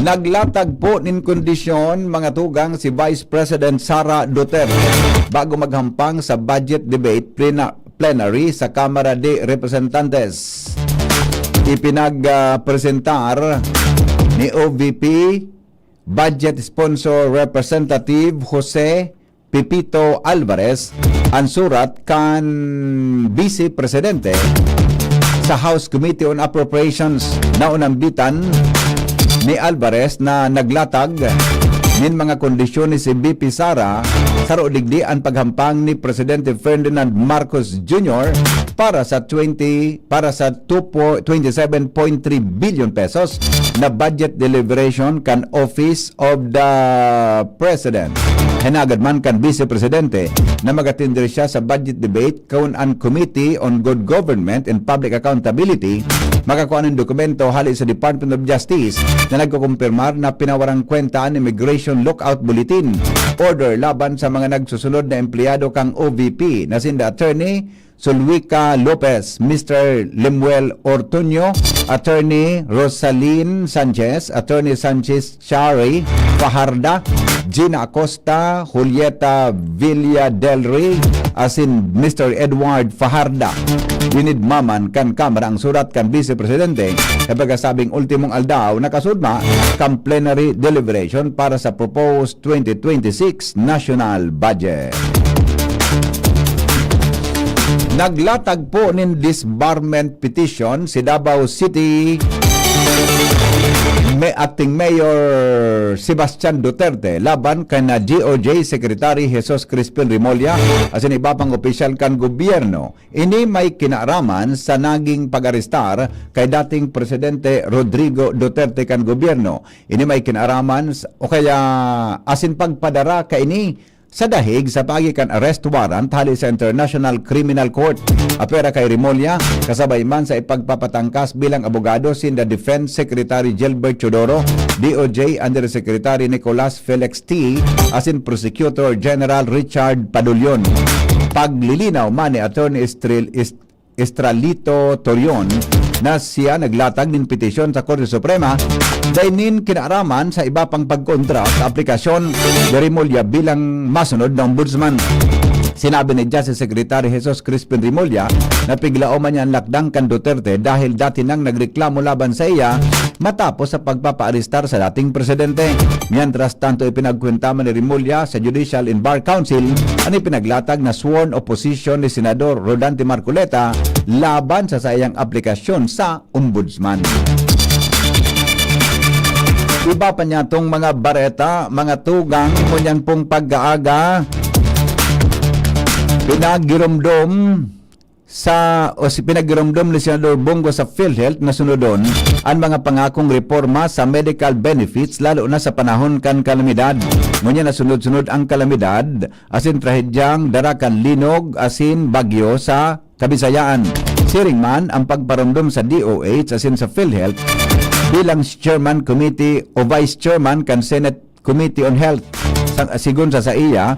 Naglatag po nin kondisyon mga tugang si Vice President Sara Duterte bago maghampang sa budget debate plenary sa Kamara de Representantes. Ipinagpresentar ni OVP Budget Sponsor Representative Jose Pipito Alvarez ang surat kan Vice Presidente sa House Committee on Appropriations na unambitan ni Alvarez na naglatag nin mga kondisyon ni si BP Sara sa rodigdi ang paghampang ni Presidente Ferdinand Marcos Jr. para sa 27.3 billion pesos na budget deliberation kan Office of the President. Hinagad man kan Vice Presidente na magatindir siya sa budget debate kaun ang Committee on Good Government and Public Accountability makakuha ng dokumento hali sa Department of Justice na nagkukumpirmar na pinawarang kwenta ang Immigration Lookout Bulletin order laban sa mga nagsusunod na empleyado kang OVP na sinda Attorney Sulwica Lopez, Mr. Lemuel Ortuño, Attorney Rosalyn Sanchez, Attorney Sanchez Chari Fajarda, Gina Acosta, Julieta Villa del Rey, asin Mr. Edward Fajarda. Winidmaman kan Kamara ang surat kan Vice Presidente kapag sabing ultimong aldaw nakasudma kan plenary deliberation para sa proposed 2026 national budget. Naglatag po nin disbarment petition si Davao City Acting Mayor Sebastian Duterte laban kay na DOJ Secretary Jesus Crispin Remulla asin iba pang opisyal kan gobyerno. Ini may kinaraman sa naging pag-arestar kay dating Presidente Rodrigo Duterte kan gobyerno. Ini may kinaraman o kaya asin pagpadara kay ini sa dahig sa pagikan arrest warrant hali sa International Criminal Court. Apera kay Remulla, kasabay man sa ipagpapatangkas bilang abogado sinda Defense Secretary Gilbert Chodoro, DOJ Undersecretary Nicolas Felix T. asin Prosecutor General Richard Padulion. Paglilinaw man ni Attorney Estralito Torion na siya naglatag ng petisyon sa Korte Suprema dainin kinaaraman sa iba pang pagkontra sa aplikasyon ni Remulla bilang masunod na ombudsman. Sinabi ni Justice Secretary Jesus Crispin Remulla na piglao man niya ang lakdang kan Duterte dahil dati nang nagreklamo laban sa iya matapos sa pagpapaarestar sa dating presidente. Mientras tanto ipinagkwentaman ni Remulla sa Judicial and Bar Council ang ipinaglatag na sworn opposition ni Senador Rodante Marcoleta laban sa sayang aplikasyon sa ombudsman. Iba pa niya itong mga bareta, mga tugang, kunyan pong pag-aaga, pinagiromdom ni Senador Bongo sa PhilHealth na sunodon ang mga pangakong reforma sa medical benefits lalo na sa panahon kan kalamidad. Ngunyan na sunod-sunod ang kalamidad asin trahedyang darakan linog asin bagyo sa Kabisayaan. Siring man ang pagparomdom sa DOH asin sa PhilHealth bilang Chairman Committee o Vice Chairman kan Senate Committee on Health. Sigun sa iya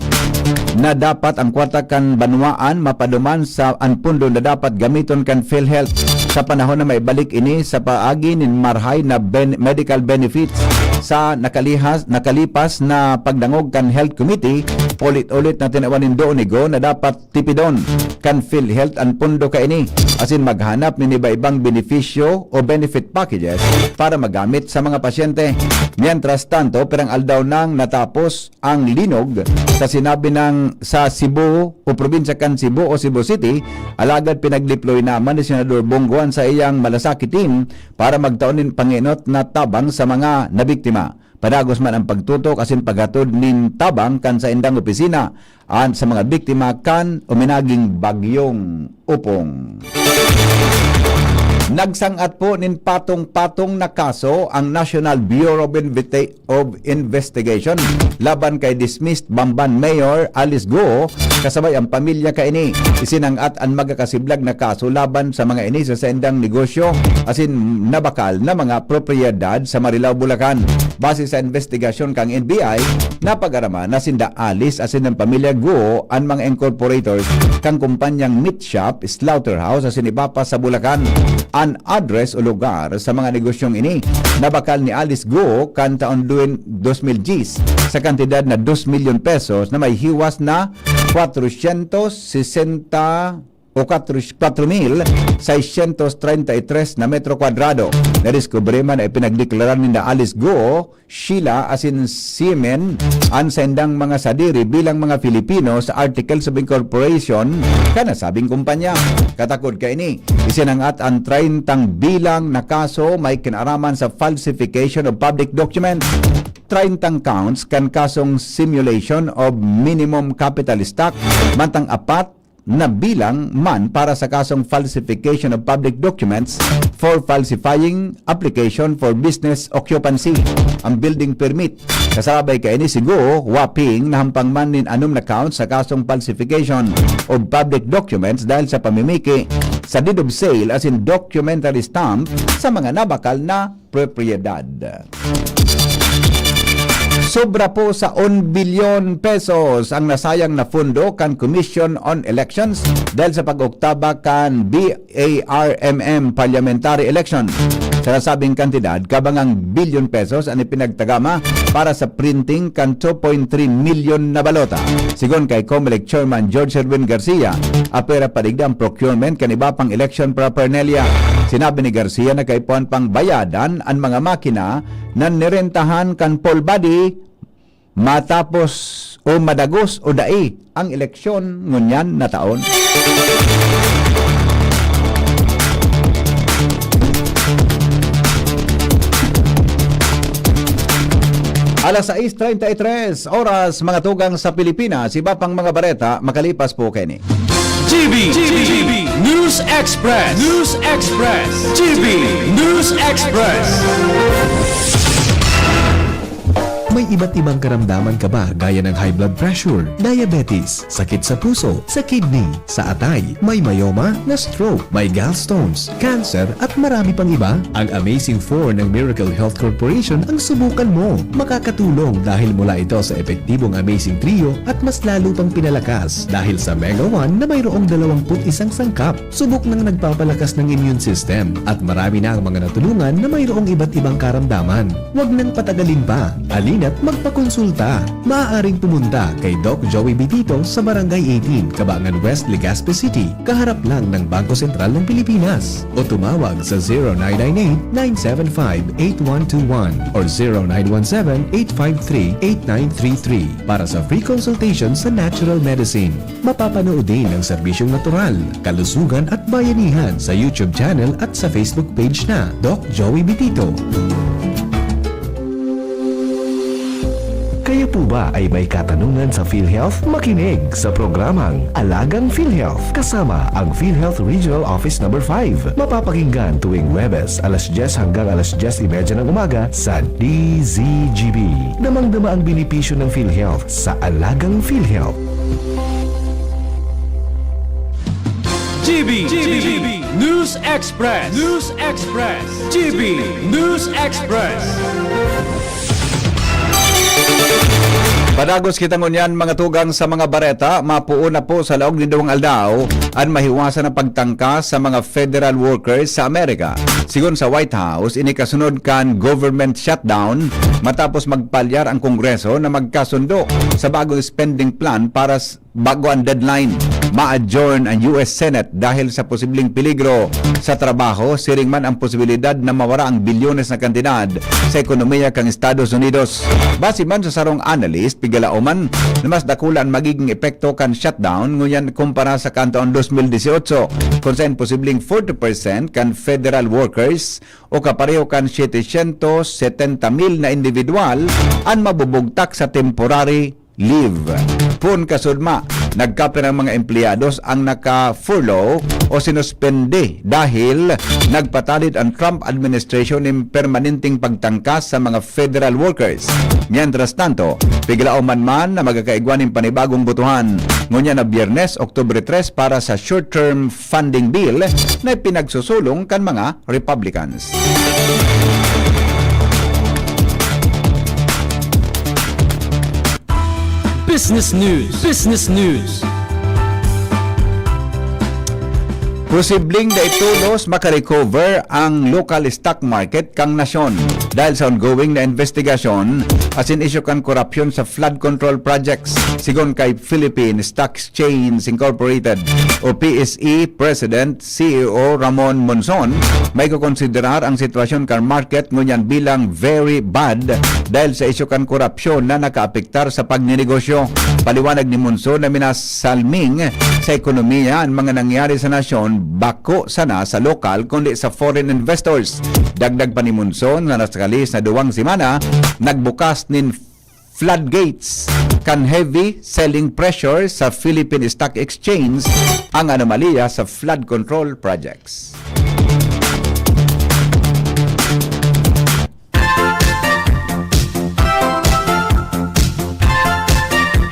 na dapat ang kwarta kan banwaan mapaduman sa anpundo na dapat gamiton kan PhilHealth sa panahon na maibalik ini sa paagi nin marhay na medical benefits sa nakalipas na pagdangog kan Health Committee Paulit-ulit na tinawanin doon ni Go na dapat tipidon kan PhilHealth ang pundo kaini. Asin maghanap ni iba-ibang benepisyo o benefit packages para magamit sa mga pasyente. Mientras tanto, perang aldaw nang natapos ang linog sa sinabi ng sa Cebu o probinsya kan Cebu o Cebu City, alagad pinag-deploy naman ni Senador Bongoan sa iyang malasaki team para magtaunin panginot na tabang sa mga nabiktima. Padagos man ang pagtutok asin paghatod nin tabang kan sa indang opisina sa mga biktima kan uminaging bagyong Upong. Nagsangat po nin patong-patong na kaso ang National Bureau of Investigation laban kay dismissed Bamban Mayor Alice Go kasabay ang pamilya kaini. Isinangat ang magkakasiblag na kaso laban sa mga ini sa sendang negosyo asin nabakal na mga propiedad sa Marilao, Bulacan. Base sa investigasyon kang NBI, napag-arama na sinda Alice asin ang pamilya Go ang mga incorporators kang kumpanyang meat shop, slaughterhouse asin iba pa sa Bulacan. An address o lugar sa mga negosyong ini nabakal ni Alice Go kan taon 2000 Gs sa kantidad na 2 milyon pesos na may hiwas na 460 o 4,633 na metro kwadrado. Nadiskubre man ay pinagdeklaran ni Alice Go, Sheila asin Siemen ang sendang mga sadiri bilang mga Filipino sa Articles of Incorporation kanasabing kumpanya. Katakod ka ini, isinangat ang 30 bilang na kaso may kinaraman sa falsification of public documents. 30 counts kan kasong simulation of minimum capital stock, mantang apat na bilang man para sa kasong falsification of public documents for falsifying application for business occupancy ang building permit. Kasabay kay ni Sigo waping nahampang man nin anum na count sa kasong falsification of public documents dahil sa pamimiki sa deed of sale as in documentary stamp sa mga nabakal na propiedad. Sobra po sa 1 bilyon pesos ang nasayang na fundo kan Commission on Elections dahil sa pag-oktaba kan BARMM Parliamentary Election. Sa nasabing kantidad, kabangang bilyon pesos ang ipinagtagama para sa printing kan 2.3 milyon na balota. Sigon kay COMELEC Chairman George Erwin Garcia, apera padigda ang procurement kan iba pang election paraphernalia. Sinabi ni Garcia na kaipuan pang bayadan ang mga makina na nirentahan kan poll body matapos o madagos o dai ang eleksyon ngunyan na taon. Alas 6:33 oras mga tugang sa Pilipinas, iba pang mga bareta makalipas po kini. GB News Express. News Express. GB News Express. May iba't ibang karamdaman ka ba gaya ng high blood pressure, diabetes, sakit sa puso, sa kidney, sa atay, may myoma, na stroke, may gallstones, cancer at marami pang iba? Ang Amazing 4 ng Miracle Health Corporation ang subukan mo. Makakatulong dahil mula ito sa epektibong Amazing Trio at mas lalo pang pinalakas dahil sa Mega 1 na mayroong 21 sangkap. Subok nang nagpapalakas ng immune system at marami na ang mga natulungan na mayroong iba't ibang karamdaman. Huwag nang patagalin pa. At magpakonsulta. Maaaring pumunta kay Doc Joey Bitito sa Barangay 18, Cabangan West, Legazpi City, kaharap lang ng Bangko Sentral ng Pilipinas. O tumawag sa 0998-975-8121 or 0917-853-8933 para sa free consultation sa natural medicine. Mapapanood din ang serbisyong natural, kalusugan at bayanihan sa YouTube channel at sa Facebook page na Doc Joey Bitito. Kayo po ba ay may katanungan sa PhilHealth? Makinig sa programang Alagang PhilHealth kasama ang PhilHealth Regional Office No. 5. Mapapakinggan tuwing Huwebes alas 10 hanggang alas 10:30 ng umaga sa DZGB. Damang-dama ang benepisyo ng PhilHealth sa Alagang PhilHealth. GB News Express. News Express. GB News Express. Padagos kita ngunyan mga tugang sa mga bareta, mapuo na po sa laog ni Dawang Aldao ang mahiwasan ang pagtangkas sa mga federal workers sa Amerika. Sigon sa White House, inikasunod kan government shutdown matapos magpalyar ang Kongreso na magkasundo sa bagong spending plan para bago ang deadline. Ma-adjourn ang US Senate dahil sa posibleng peligro sa trabaho, siring man ang posibilidad na mawara ang bilyones na kantidad sa ekonomiya kang Estados Unidos. Base man sa sarong analyst, pigalauman na mas dakulan magiging epekto kan shutdown ngunyan kumpara sa kantaon 2018 kung saan posibleng 40% kan federal workers o kapareho kan 770,000 na individual ang mabubugtak sa temporary leave. Pun kasudma, nagkapit ng mga empleyado ang naka-furlough o sinuspende dahil nagpatalit ang Trump administration ng permanenteng pagtangkas sa mga federal workers. Mientras tanto, piglao man na magkakaigwan ng panibagong butuhan ngunya na Biyernes, Oktubre 3 para sa short-term funding bill na pinagsusulong kan mga Republicans. Business News. Business News. Posibleng daitulos makarecover ang local stock market kang nasyon dahil sa ongoing na investigasyon asin isyu kan korupsyon sa flood control projects. Sigon kay Philippine Stock Exchange Incorporated o PSE President CEO Ramon Monson, may kukonsiderar ang sitwasyon kan market ngunyan bilang very bad dahil sa isyu kan korupsyon na nakaapektar sa pagninegosyo. Paliwanag ni Monson na minasalming sa ekonomiya ang mga nangyari sa nasyon bako sana sa lokal kundi sa foreign investors. Dagdag pa ni Monson na nasakalis na 2 semana nagbukas nin floodgates kan heavy selling pressure sa Philippine Stock Exchange ang anomalya sa flood control projects.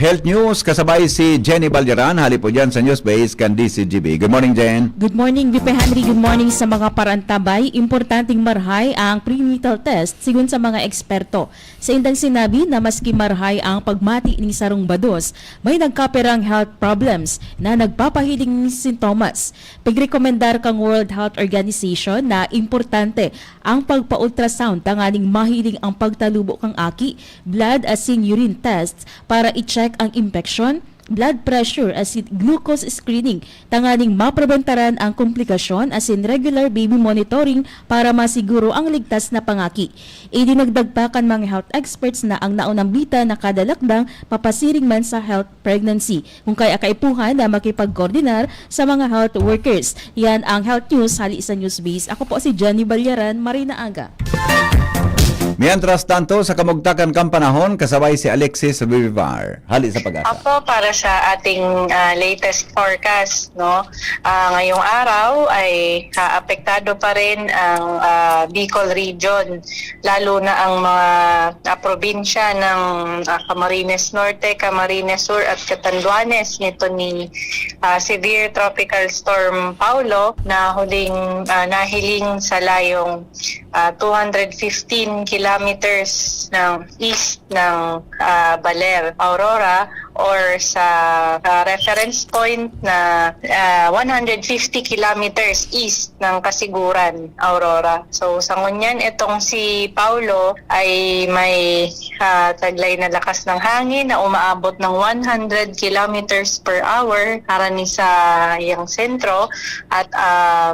Health News, kasabay si Jenny Balderan, hali po dyan sa Newsbase kan DCGB. Good morning, Jen. Good morning, VP Henry. Good morning sa mga parantabay. Importanteng marhay ang prenatal test sigun sa mga eksperto. Sa indang sinabi na maski marhay ang pagmati ni sarong bados, may nagkaperang health problems na nagpapahiling ni sintomas. Pagrekomendar kang World Health Organization na importante ang pagpa-ultrasound tanganing mahiling ang pagtalubo kang aki, blood asin urine tests para i-check ang infection, blood pressure asin glucose screening tanganing mapreventaran ang komplikasyon asin regular baby monitoring para masiguro ang ligtas na pangaki. Idinagdagpakan mga health experts na ang naunang bita na kada lakdang papasiring man sa health pregnancy. Kung kaya kaipuhan na makipag-koordinar sa mga health workers. Yan ang Health News hali sa Newsbase. Ako po si Jenny Balyaran, Marina Aga. Mientras tanto, sa kamugtakan kang panahon, kasabay si Alexis Vivar. Hali sa pag-asa. Apo, para sa ating latest forecast, no? Ngayong araw ay apektado pa rin ang Bicol region, lalo na ang mga probinsya ng Camarines Norte, Camarines Sur at Catanduanes nito ni severe tropical storm Paulo na huling nahiling sa layong 215 kilometers ng east ng Baler, Aurora, or sa reference point na 150 kilometers east ng Kasiguran, Aurora. So sa ngunyan, itong si Paulo ay may taglay na lakas ng hangin na umaabot ng 100 kilometers per hour karani sa iyang sentro at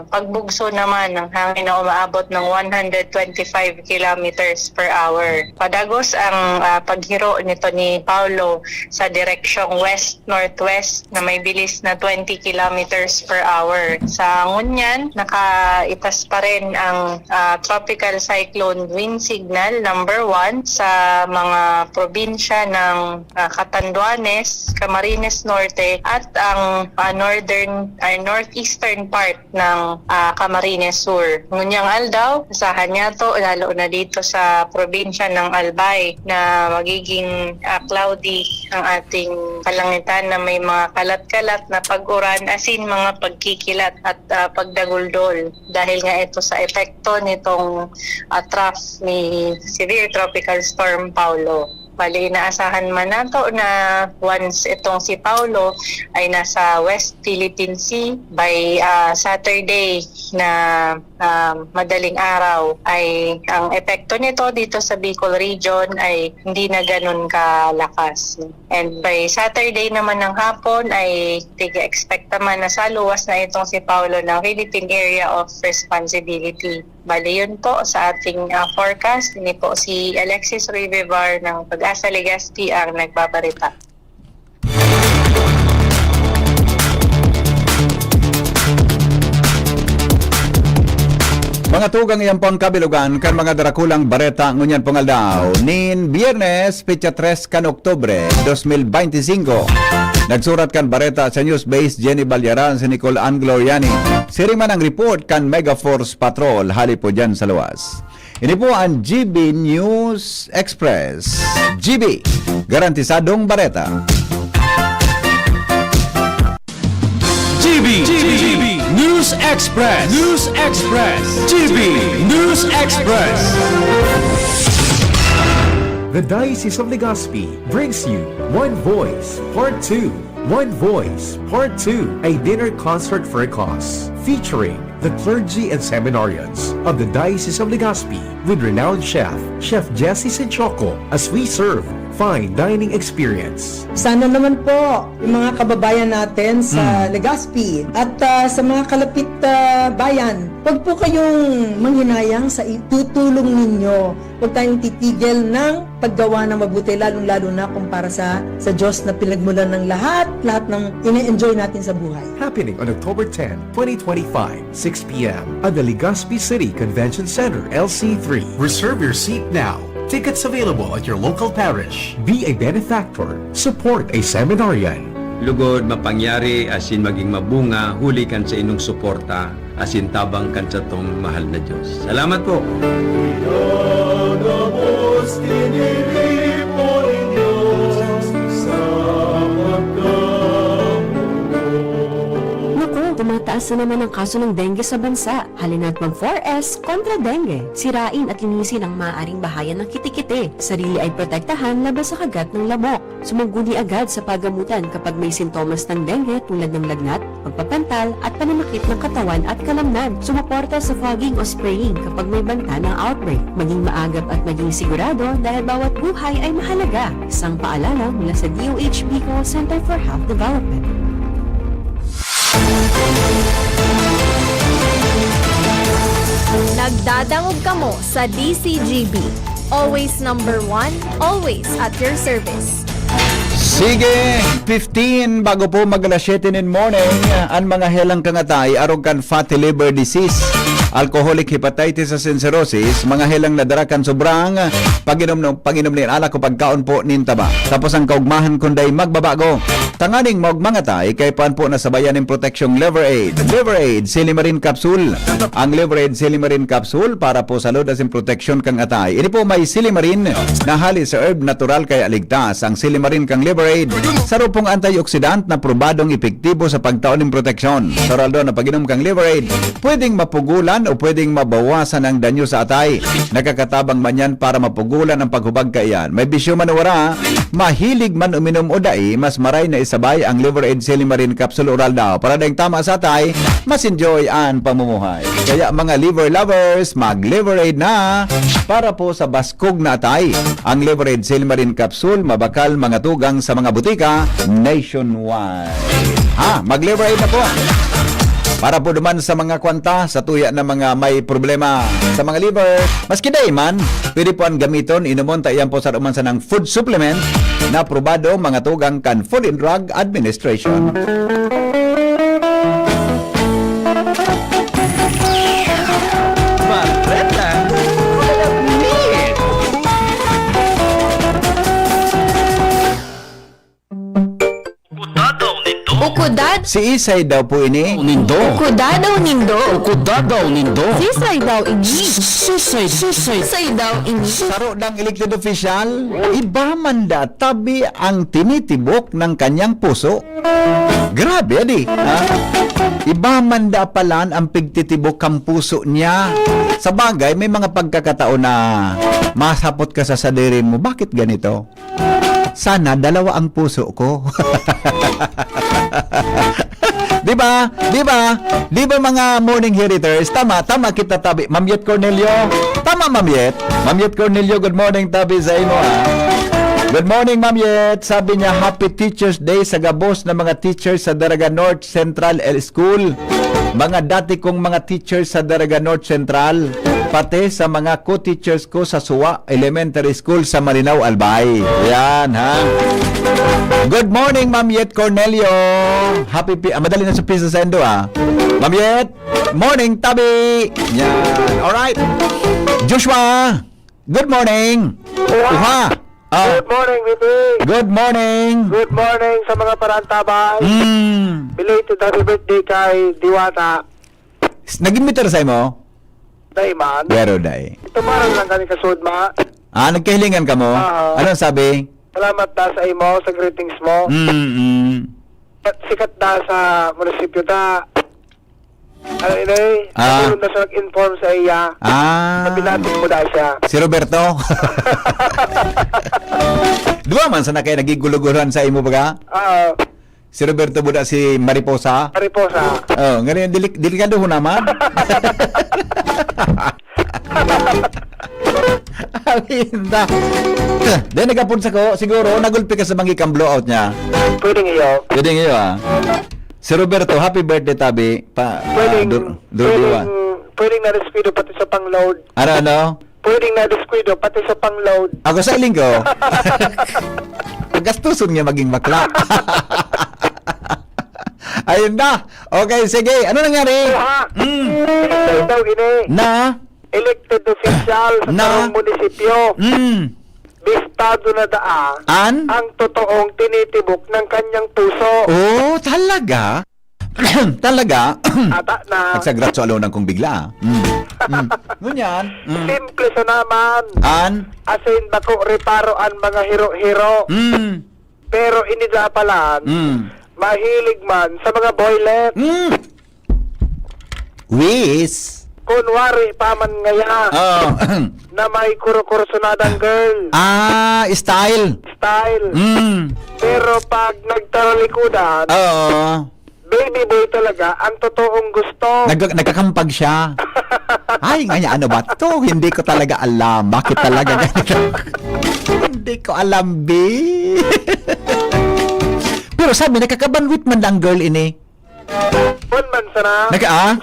pagbugso naman ng hangin na umaabot ng 125 kilometers per hour. Padagos ang paghiro nito ni Paulo sa direksyong west-northwest na may bilis na 20 kilometers per hour. Sa ngunyan, nakaitas pa rin ang tropical cyclone wind signal number 1 sa mga probinsya ng Catanduanes, Camarines Norte at ang northeastern part ng Camarines Sur. Ngunyang aldaw, asahan niya to lalo na dito sa probinsya ng Albay na magiging cloudy ang ating kalangitan na may mga kalat-kalat na pag-uran asin mga pagkikilat at pagdaguldol dahil nga ito sa epekto nitong trough ni severe tropical storm Paulo. Bali, inaasahan man nato na once itong si Paulo ay nasa West Philippine Sea by Saturday na madaling araw, ay ang epekto nito dito sa Bicol region ay hindi na ganun kalakas. And by Saturday naman ng hapon ay expect naman na sa luwas na itong si Paulo ng Philippine Area of Responsibility. Bali, yun po sa ating forecast. Ini po si Alexis Rivevar ng Pag-asa Legazpi ang nagbabarita. Mga tugang iyang pang kabilugan kan mga darakulang bareta ngunyan pongaldaw nin Biyernes, petsa 3 kan Oktubre 2025. Nagsurat kan bareta sa News Base Jenny Balyaran si Nicole Angloriani. Siri man ang report kan Mega Force Patrol hali po dyan sa luwas. Ini po ang GB News Express. GB, garantisadong bareta. GB News Express. News Express. GB News Express. The Diocese of Legazpi brings you One Voice Part 2. One Voice Part 2, a dinner concert for a cause, featuring the clergy and seminarians of the Diocese of Legazpi with renowned chef Jesse Senchoco, as we serve fine dining experience. Sana naman po yung mga kababayan natin sa Legazpi at sa mga kalapit bayan, huwag po kayong manghinayang sa itutulong ninyo. Huwag tayong titigil ng paggawa ng mabuti, lalong-lalo na kumpara sa Diyos na pinagmulan ng lahat ng ine-enjoy natin sa buhay. Happening on October 10, 2025, 6 p.m. at the Legazpi City Convention Center, LC3. Reserve your seat now. Tickets available at your local parish. Be a benefactor. Support a seminarian. Lugod mapangyari asin maging mabunga, huli kan sa inong suporta, asin tabang kan sa tong mahal na Diyos. Salamat po. Tumataas na naman ang kaso ng dengue sa bansa. Halina't mag-4S kontra dengue. Sirain at linisin ang maaaring bahayan ng kitikite. Sarili ay protektahan laban sa kagat ng lamok. Sumuguni agad sa pagamutan kapag may sintomas ng dengue tulad ng lagnat, pagpapantal at pananakit ng katawan at kalamnan. Sumuporta sa fogging o spraying kapag may banta ng outbreak. Maging maagap at maging sigurado dahil bawat buhay ay mahalaga. Isang paalala mula sa DOH Bicol Center for Health Development. Nagdadangog kamo sa DCGB. Always number 1, always at your service. Sige, 15 bago po mag-alas 7 in morning, ang mga helang kangatay arog kan fatty liver disease, alcoholic hepatitis sa cirrhosis, mga helang nadarakan sobrang paginom ni alak o pagkaon po nintaba. Tapos ang kaugmahan kunday magbabago. Tanganing magmangatay kay paan po nasabayan ng proteksyong Liver Aid. Liver Aid Silimarin Capsule. Ang Liver Aid Silimarin Capsule para po sa load asin proteksyon kang atay. Ini po may Silimarin na hali sa herb natural kaya ligtas. Ang Silimarin kang Liver Aid saro pong antioxidant na probadong epektibo sa pagtaon ng proteksyon. Saraldo na paginom kang Liver Aid, pwedeng mapugulan o pwedeng mabawasan ang danyo sa atay. Nakakatabang man yan para mapugulan ang paghubag kaiyan. May bisyo man wala, mahilig man uminom o dai, mas maray na isabay ang Liver Aid Silimarin Capsule Oral daw para dahing tama sa atay, mas enjoy ang pamumuhay. Kaya mga liver lovers, mag-Liver Aid na para po sa baskog na atay. Ang Liver Aid Silimarin Capsule, mabakal mga tugang sa mga butika nationwide. Mag-Liver Aid na po. Para po naman sa mga kwanta, sa tuya na mga may problema sa mga liver, maski day man, pwede po ang gamiton, inumon tayo po sa rumansa ng food supplement na probado mga tugang kan Food and Drug Administration. Ukudad. Si Isay daw po ini. Nindo. Ukudad daw nindo. Ukudad daw nindo. Sisay daw ini. Sisay daw ini. Saro ng elected official, iba man da tabi ang tinitibok ng kanyang puso. Grabe, adi. Iba man dapalan ang pigtitibok ang puso niya. Sa bagay, may mga pagkakataon na masapot ka sa sadiri mo. Bakit ganito? Sana dalawa ang puso ko. Di ba? Di ba mga morning heriters? Tama kita tabi. Ma'am Yet Cornelio. Tama, Ma'am Yet. Ma'am Yet Cornelio, good morning tabi sa imo. Good morning, Ma'am Yet. Sabi niya, Happy Teachers Day sa gabos na mga teachers sa Daraga North Central School. Mga dati kong mga teachers sa Daraga North Central. Pati sa mga co-teachers ko sa Suwa Elementary School sa Malinao, Albay. Yan, ha? Good morning, Ma'am Yet Cornelio. Madali na sa piso sa endo, ha? Ma'am Yet, morning, tabi. Yan. Alright. Joshua, good morning. Uha. Good morning, Bibi. Good morning. Good morning sa mga parantabay. Belated happy birthday kay Diwata. Nag-imbitar sa imo? Dayman. Pero day. Ito parang lang kami kasud, ma. Nagkahilingan ka mo? Anong sabi? Salamat da sa imo, sa greetings mo. Sikat da sa munisipyo da. Ano inay? Natulong na siya nag-inform sa iya. Nabilatin mo da siya. Si Roberto? Diba man sana kayo nagiguluguluhan sa imo baga? Si Roberto buda si Mariposa? Mariposa. Ngayon delikado ho naman. Alinda. Dahil nagapun sa ko, siguro nagulpi ka sa bangikang blowout niya. Pwedeng iyo. Pwedeng iyo, Si Roberto, happy birthday tabi. Pwedeng na-descuido pati sa pang-load. Ano? Pwedeng na-descuido pati sa pang-load. Ako sa iling ko. Paggastuson niya maging bakla. Ayun na. Okay, sige. Ano nangyari? Daw ini. Na? Elected official sa tarong munisipyo. Bistado na daan ang totoong tinitibok ng kanyang puso. Oh, talaga? Talaga? Ata na. Nagsagratso alon kong bigla. Ngunyan. Simple sa naman. Asin bako reparo ang mga hiro-hiro. Pero inidapalan, mahilig man sa mga boylet. Wis. Kunwari pa man ngaya na may kuro-kursunadang girl. Style. Pero pag nagtaralikudan, baby boy talaga ang totoong gusto. Nagkakampag siya. Ay, ngayon ano ba to? Hindi ko talaga alam. Bakit talaga ganito? Hindi ko alam, B. Pero sabi, nakakabanwit man lang girl ini. Man sana.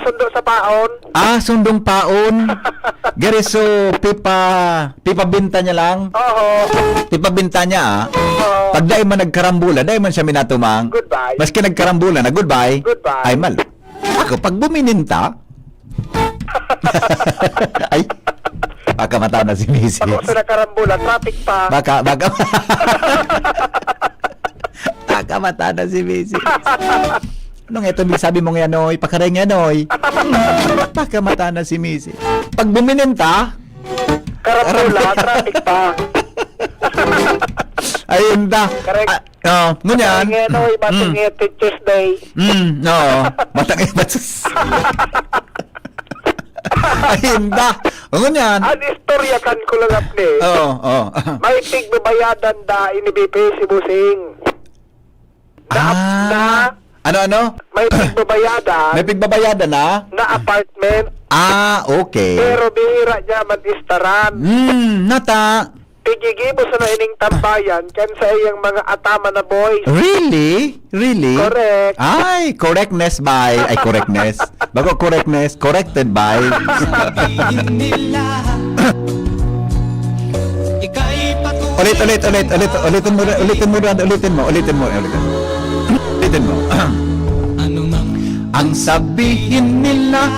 Sundo sa paon. Sundong paon. Gari so, pipa binta niya lang. Pipa binta niya, Pag dahil man nagkarambula, dahil man siya minatumang. Goodbye. Maski nagkarambula na, goodbye. Ay, mal. Ako, pag bumininta, ay, baka mata na si Mrs. Ako sa nakarambula, traffic pa. Baka mata na si Mrs. Anong ito, sabi mo nga, Noy? Pakaring nga, Noy. Baka mata na si Mrs. Pag bumininta, karambula, traffic pa. Ayun da. Correct. Ngunyan. Noy, Bating Teachers Day. No. Bating Ayun da. Ngunyan. Ang istorya kan ko lang apne. May tigbabayadan da inibipi si Busing. Ano? May pigbabayadan. May pigbabayadan na? Na apartment. Okay. Pero bihira niya mag-istaran. Nata. Igigibo sa naining tambayan kan sa iyang mga atama na boys. Really? Correct. Ay, correctness. Bago correctness, corrected by. Ulitin mo. Ang sabihin nila,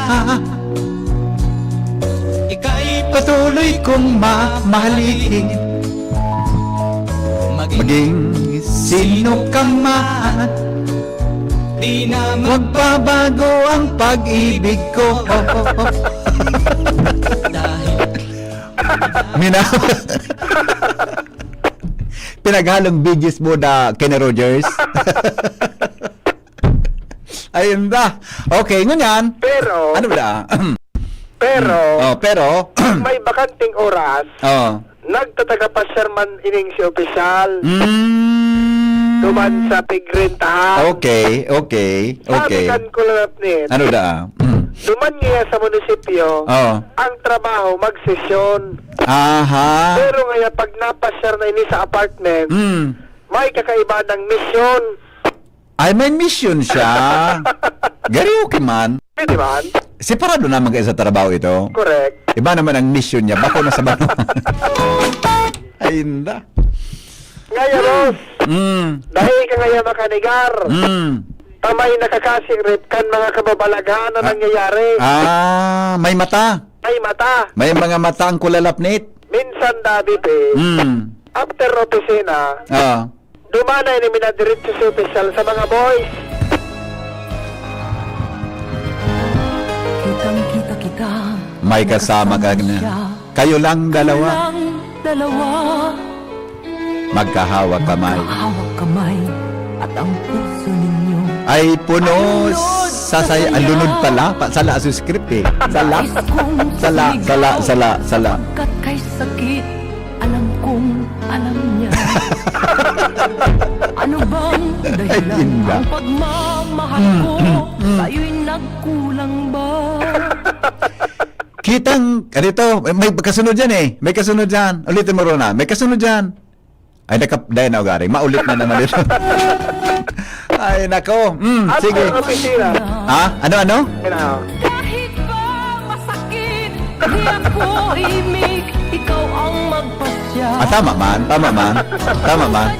patuloy kong mamahalin, maging sino ka man, huwag babago ang pag-ibig ko. Pinaghalong Bee Gees mo na Kenny Rogers. Ayun da. Okay, ngunyan. Pero, Ano ba? pero, Pero, may bakanting oras, nagtataga pa Sherman ining si opisyal. Duman sa pigrentahan. Okay. Sabi kan kulalapnit. Ano da? Duman ngayon sa munisipyo, ang trabaho magsesyon. Aha. Pero ngayon pag napasyar na ini sa apartment, may kakaiba ng misyon. Ay, may mission siya. Gari okay man. Pwede man? Separado naman kayo sa trabaho ito. Correct. Iba naman ang mission niya. Bako na sa bano. Ay, hindi. Ngayon, boss, dahil ka ngayon makanigar, tamay nakakasirip kan mga kababalaghan na nangyayari. May mata. May mata. May mga mata ang kulalapnit. Minsan dabi after opisina, dumanay ni minadiretso si opisyal sa mga boys. Kitang-kita kita. May kasama ka na. Kayo lang dalawa. Magkahawak kamay. Hawak kamay at ang puso ninyo. Ay puno sasaya. Ang lunod pala. Sala sa script eh. Sala. Kat kay sakit, alam kong alam niya. Ano bang dahilan ang pagmamahal ko? Tayo'y nagkulang ba? Kitang, ganito, may kasunod dyan eh. May kasunod dyan. Ulitin mo Rona. May kasunod dyan. Ay, dahil na ugari. Maulit na naman ito. Ay, nako. Sige. Ano? Kahit ba masakit, di ako imig, ikaw ang magpasya. Tama man.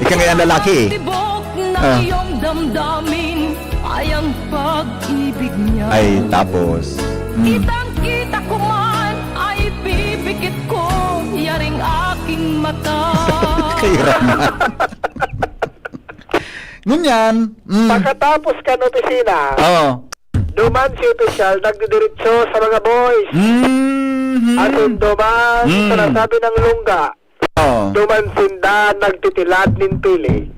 Ikaw ngayon lalaki eh. Tibok na iyong damdamin ay ang pag-ibig niya. Ay, tapos. Kitang-kita ko man ay pipikit ko, yaring aking mata. Kairaman. Ngunyan. Pagkatapos ka ng opisina, duman si opisyal nagdidiretso sa mga boys. At yung duman sa nasabi ng lungga, duman sinda nagtitilad nin pili.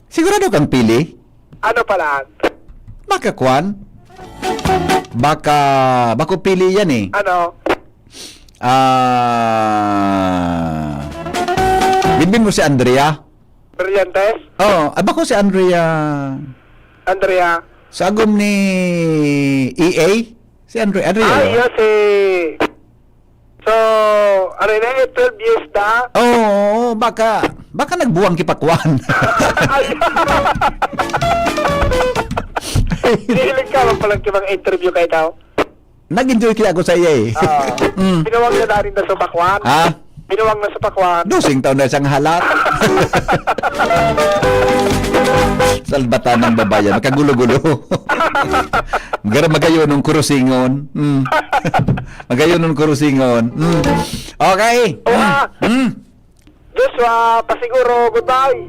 Sigurado kang pili? Ano pala? Baka kwan? Bako pili yan eh. Ano? Binbin mo si Andrea? Brillantes? Bako si Andrea. Sa agom ni EA? Si Andrea. Yes eh. So, ano na 12 years na? Baka nagbuwang kipakwan. Hihilig ka lang palang kibang interview kay tao? Nag-enjoy kaya ako sa iya eh. Binuwang na rin na sa pakwan? Binuwang na sa pakwan? 12 taon na siyang halat. Salbata ng babayan. Makagulo-gulo. Magayon ng kurusingon. Magayon ng kurusingon. Okay. Joshua, pasiguro, goodbye.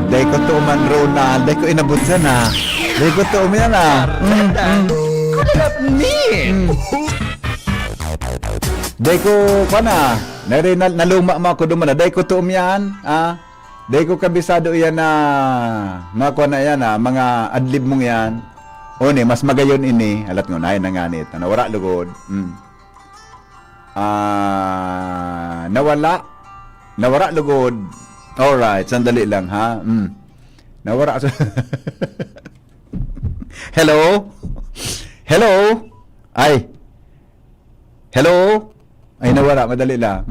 Dahil ko tuuman Ronald. Dahil ko inabot siya na. Dahil ko tuuman na. Dahil ko, naluma mo ako duman na. Dahil ko tuuman. Dahil ko kabisado yan na mga yan mga adlib mong yan. Mas magayon ini. Alat ngo, nahin na nganit. Nawara lugod. Nawara lugod. Alright, sandali lang ha. Nawara. Hello? Ay. Hello? Ay, nawara. Madali lang.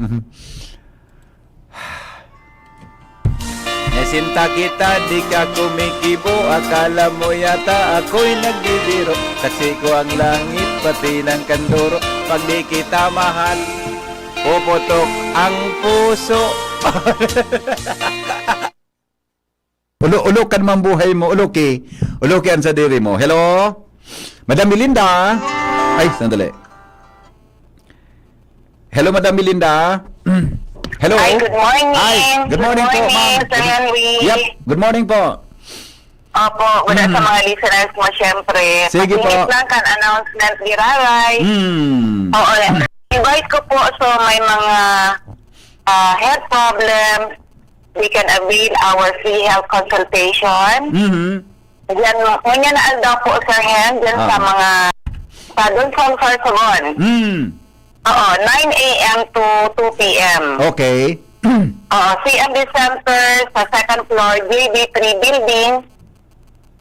Nasinta kita, di ka kumikibo. Akala mo yata ako'y nagbibiro. Kasi ko ang langit, pati ng kanduro. Pag di kita mahal, puputok ang puso. Ulukan man buhay mo, uluki ang sa diri mo. Hello? Madam Melinda? Ay, sandali. Hello, Madam Melinda? Hello? Hi, good morning. Good morning po, ma'am. Sir Henry. Yep, good morning po. Opo, wala sa mga listeners mo, syempre. Sige po. Pakingit lang kan announcement ni Raray. Oo, Invite ko po, so may mga health problems, we can avail our free health consultation. Diyan, ngunyan na aldaw po, Sir Hen, diyan sa mga, doon sa Sorsogon. Oo, 9 a.m. to 2 p.m. Okay. CMB Center sa second floor, JB3 building,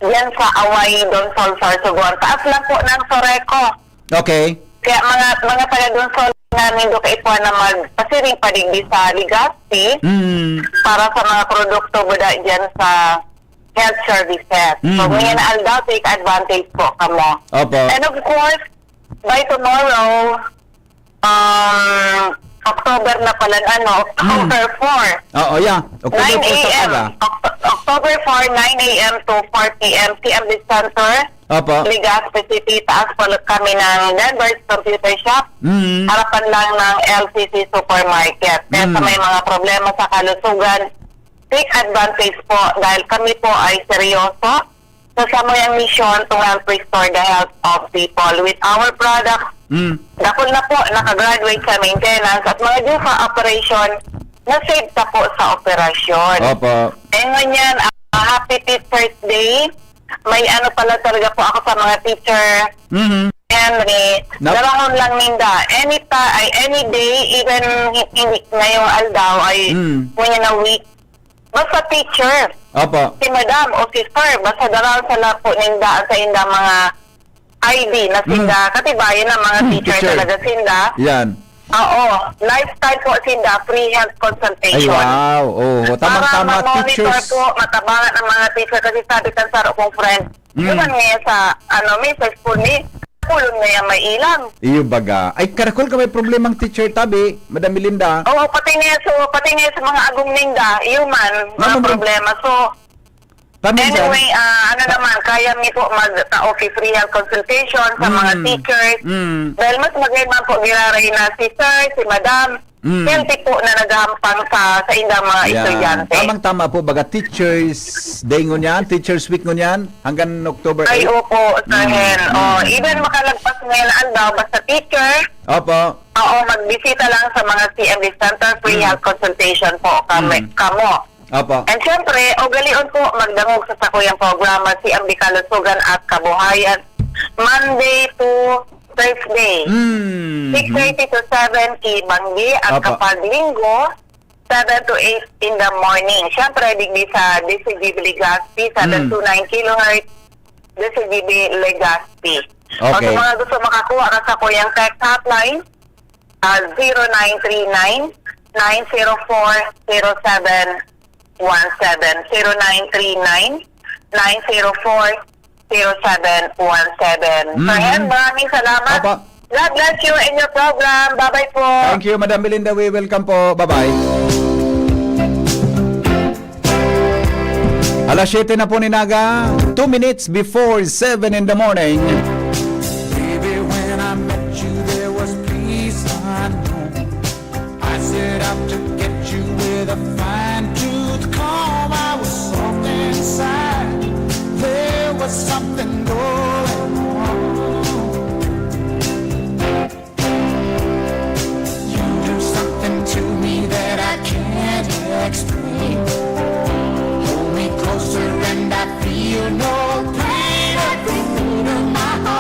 diyan sa Away, doon sa Sorsogon. Taas lang po ng Soreco. Okay. Kaya mga taga doon sa namin do kay po na magpasiring padigdi sa Legazpi para sa mga produkto buda dyan sa health services. So, ngayon na aldaw, take advantage po kamo. Opo. And of course, by tomorrow, October na pala, October 4. Oo, yeah. October 9 po sa a.m. taga. October 4, 9 a.m. to 4 p.m. CMB Center. Opo. Legazpi City, taas po kami ng Denver's Computer Shop. Harapan lang ng LCC Supermarket. Kaya sa may mga problema sa kalusugan, take advantage po dahil kami po ay seryoso. Kasama yung mission to help restore the health of people with our products. Dapol na po, nakagraduate sa maintenance at mga due for operation, na-save na po sa operasyon. Opo. And ngayon, happy Teacher's Day. May ano pala talaga po ako sa mga teacher. Henry, darahon lang ninda. Any day, even hindi ngayong aldaw ay ngayon na week. Basta teacher. Opo. Si madam o si sir, basta darahon sila po ninda sa inda mga ID na sinda. Katibayan ng mga teacher talaga sinda. Yan. Oo. Lifestyle po sinda, free health Ay, consultation. wow. Oh, tama-tama, Para ma-monitor teachers. po, matabangan ang mga teacher kasi sabi kan saro kong friend. Iwan ngayon sa, may sa school ni, pulong ngayon may ilang. Iyo baga. Ay, karakol ka may problemang teacher tabi, Madam Melinda. Oo, pati ngayon sa mga agong ninda, human, mga problema. So, anyway, kaya niyo po mag-okay free health consultation sa mga teachers. Dahil mas magandang po giraray na si sir, si madam, healthy po na naghahampang sa indang mga estudyante. Tamang-tama po, baga teachers day ngunyan, teachers week ngunyan, hanggang October 8. Ay, opo, Sir Hen. Even makalagpas ngayon aldaw, basta teacher, Opo. magbisita lang sa mga CMB Center, free health consultation po kamo. Opo. And syempre, galion po, magdangog sa sakuyang programa si Ambi Kalusugan at Kabuhayan. Monday to Thursday. 6:30 to 7 Ibanggi at kapag linggo, 7 to 8 in the morning. Syempre, digdi sa DCGB Legazpi, 729 kHz, DCGB Legazpi. O Okay. sa mga gusto makakuha ka sa kuyang text hotline, 0939 904-0717. 0939-904-0717. Sir Hen, maraming salamat. God bless you in your program. Bye-bye po. Thank you, Madam Melinda. We welcome po. Bye-bye. Alas 7 na po ni Naga. 2 minutes before 7 in the morning. Baby, when I met you, there was peace unknown. I set out to get you with a fine-tooth comb. I was soft inside. There was something going on. You do something to me that I can't explain. Hold me closer and I feel no pain. Every beat of my heart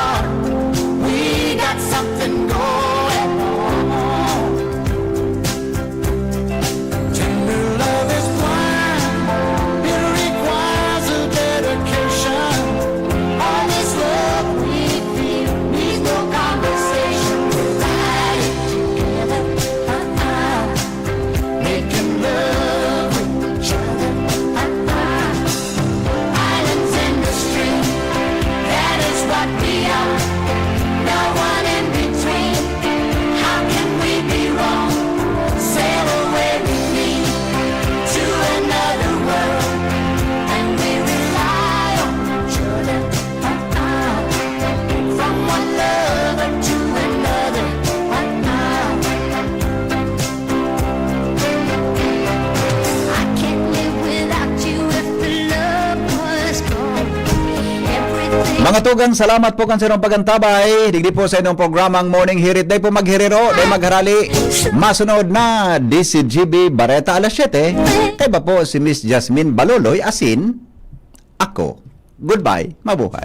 Mga tugang, salamat po kan sa inyong pagantabay. Digdi po sa inyong programang Morning Hirit. Day po maghiriro, day magharali. Masunod na DCGB Bareta alas 7. Kaya ba po si Miss Jasmine Baloloy asin ako. Goodbye, mabuhay.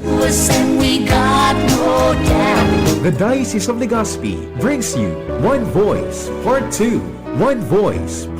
The Diocese of Legazpi brings you One Voice, Part 2. One Voice,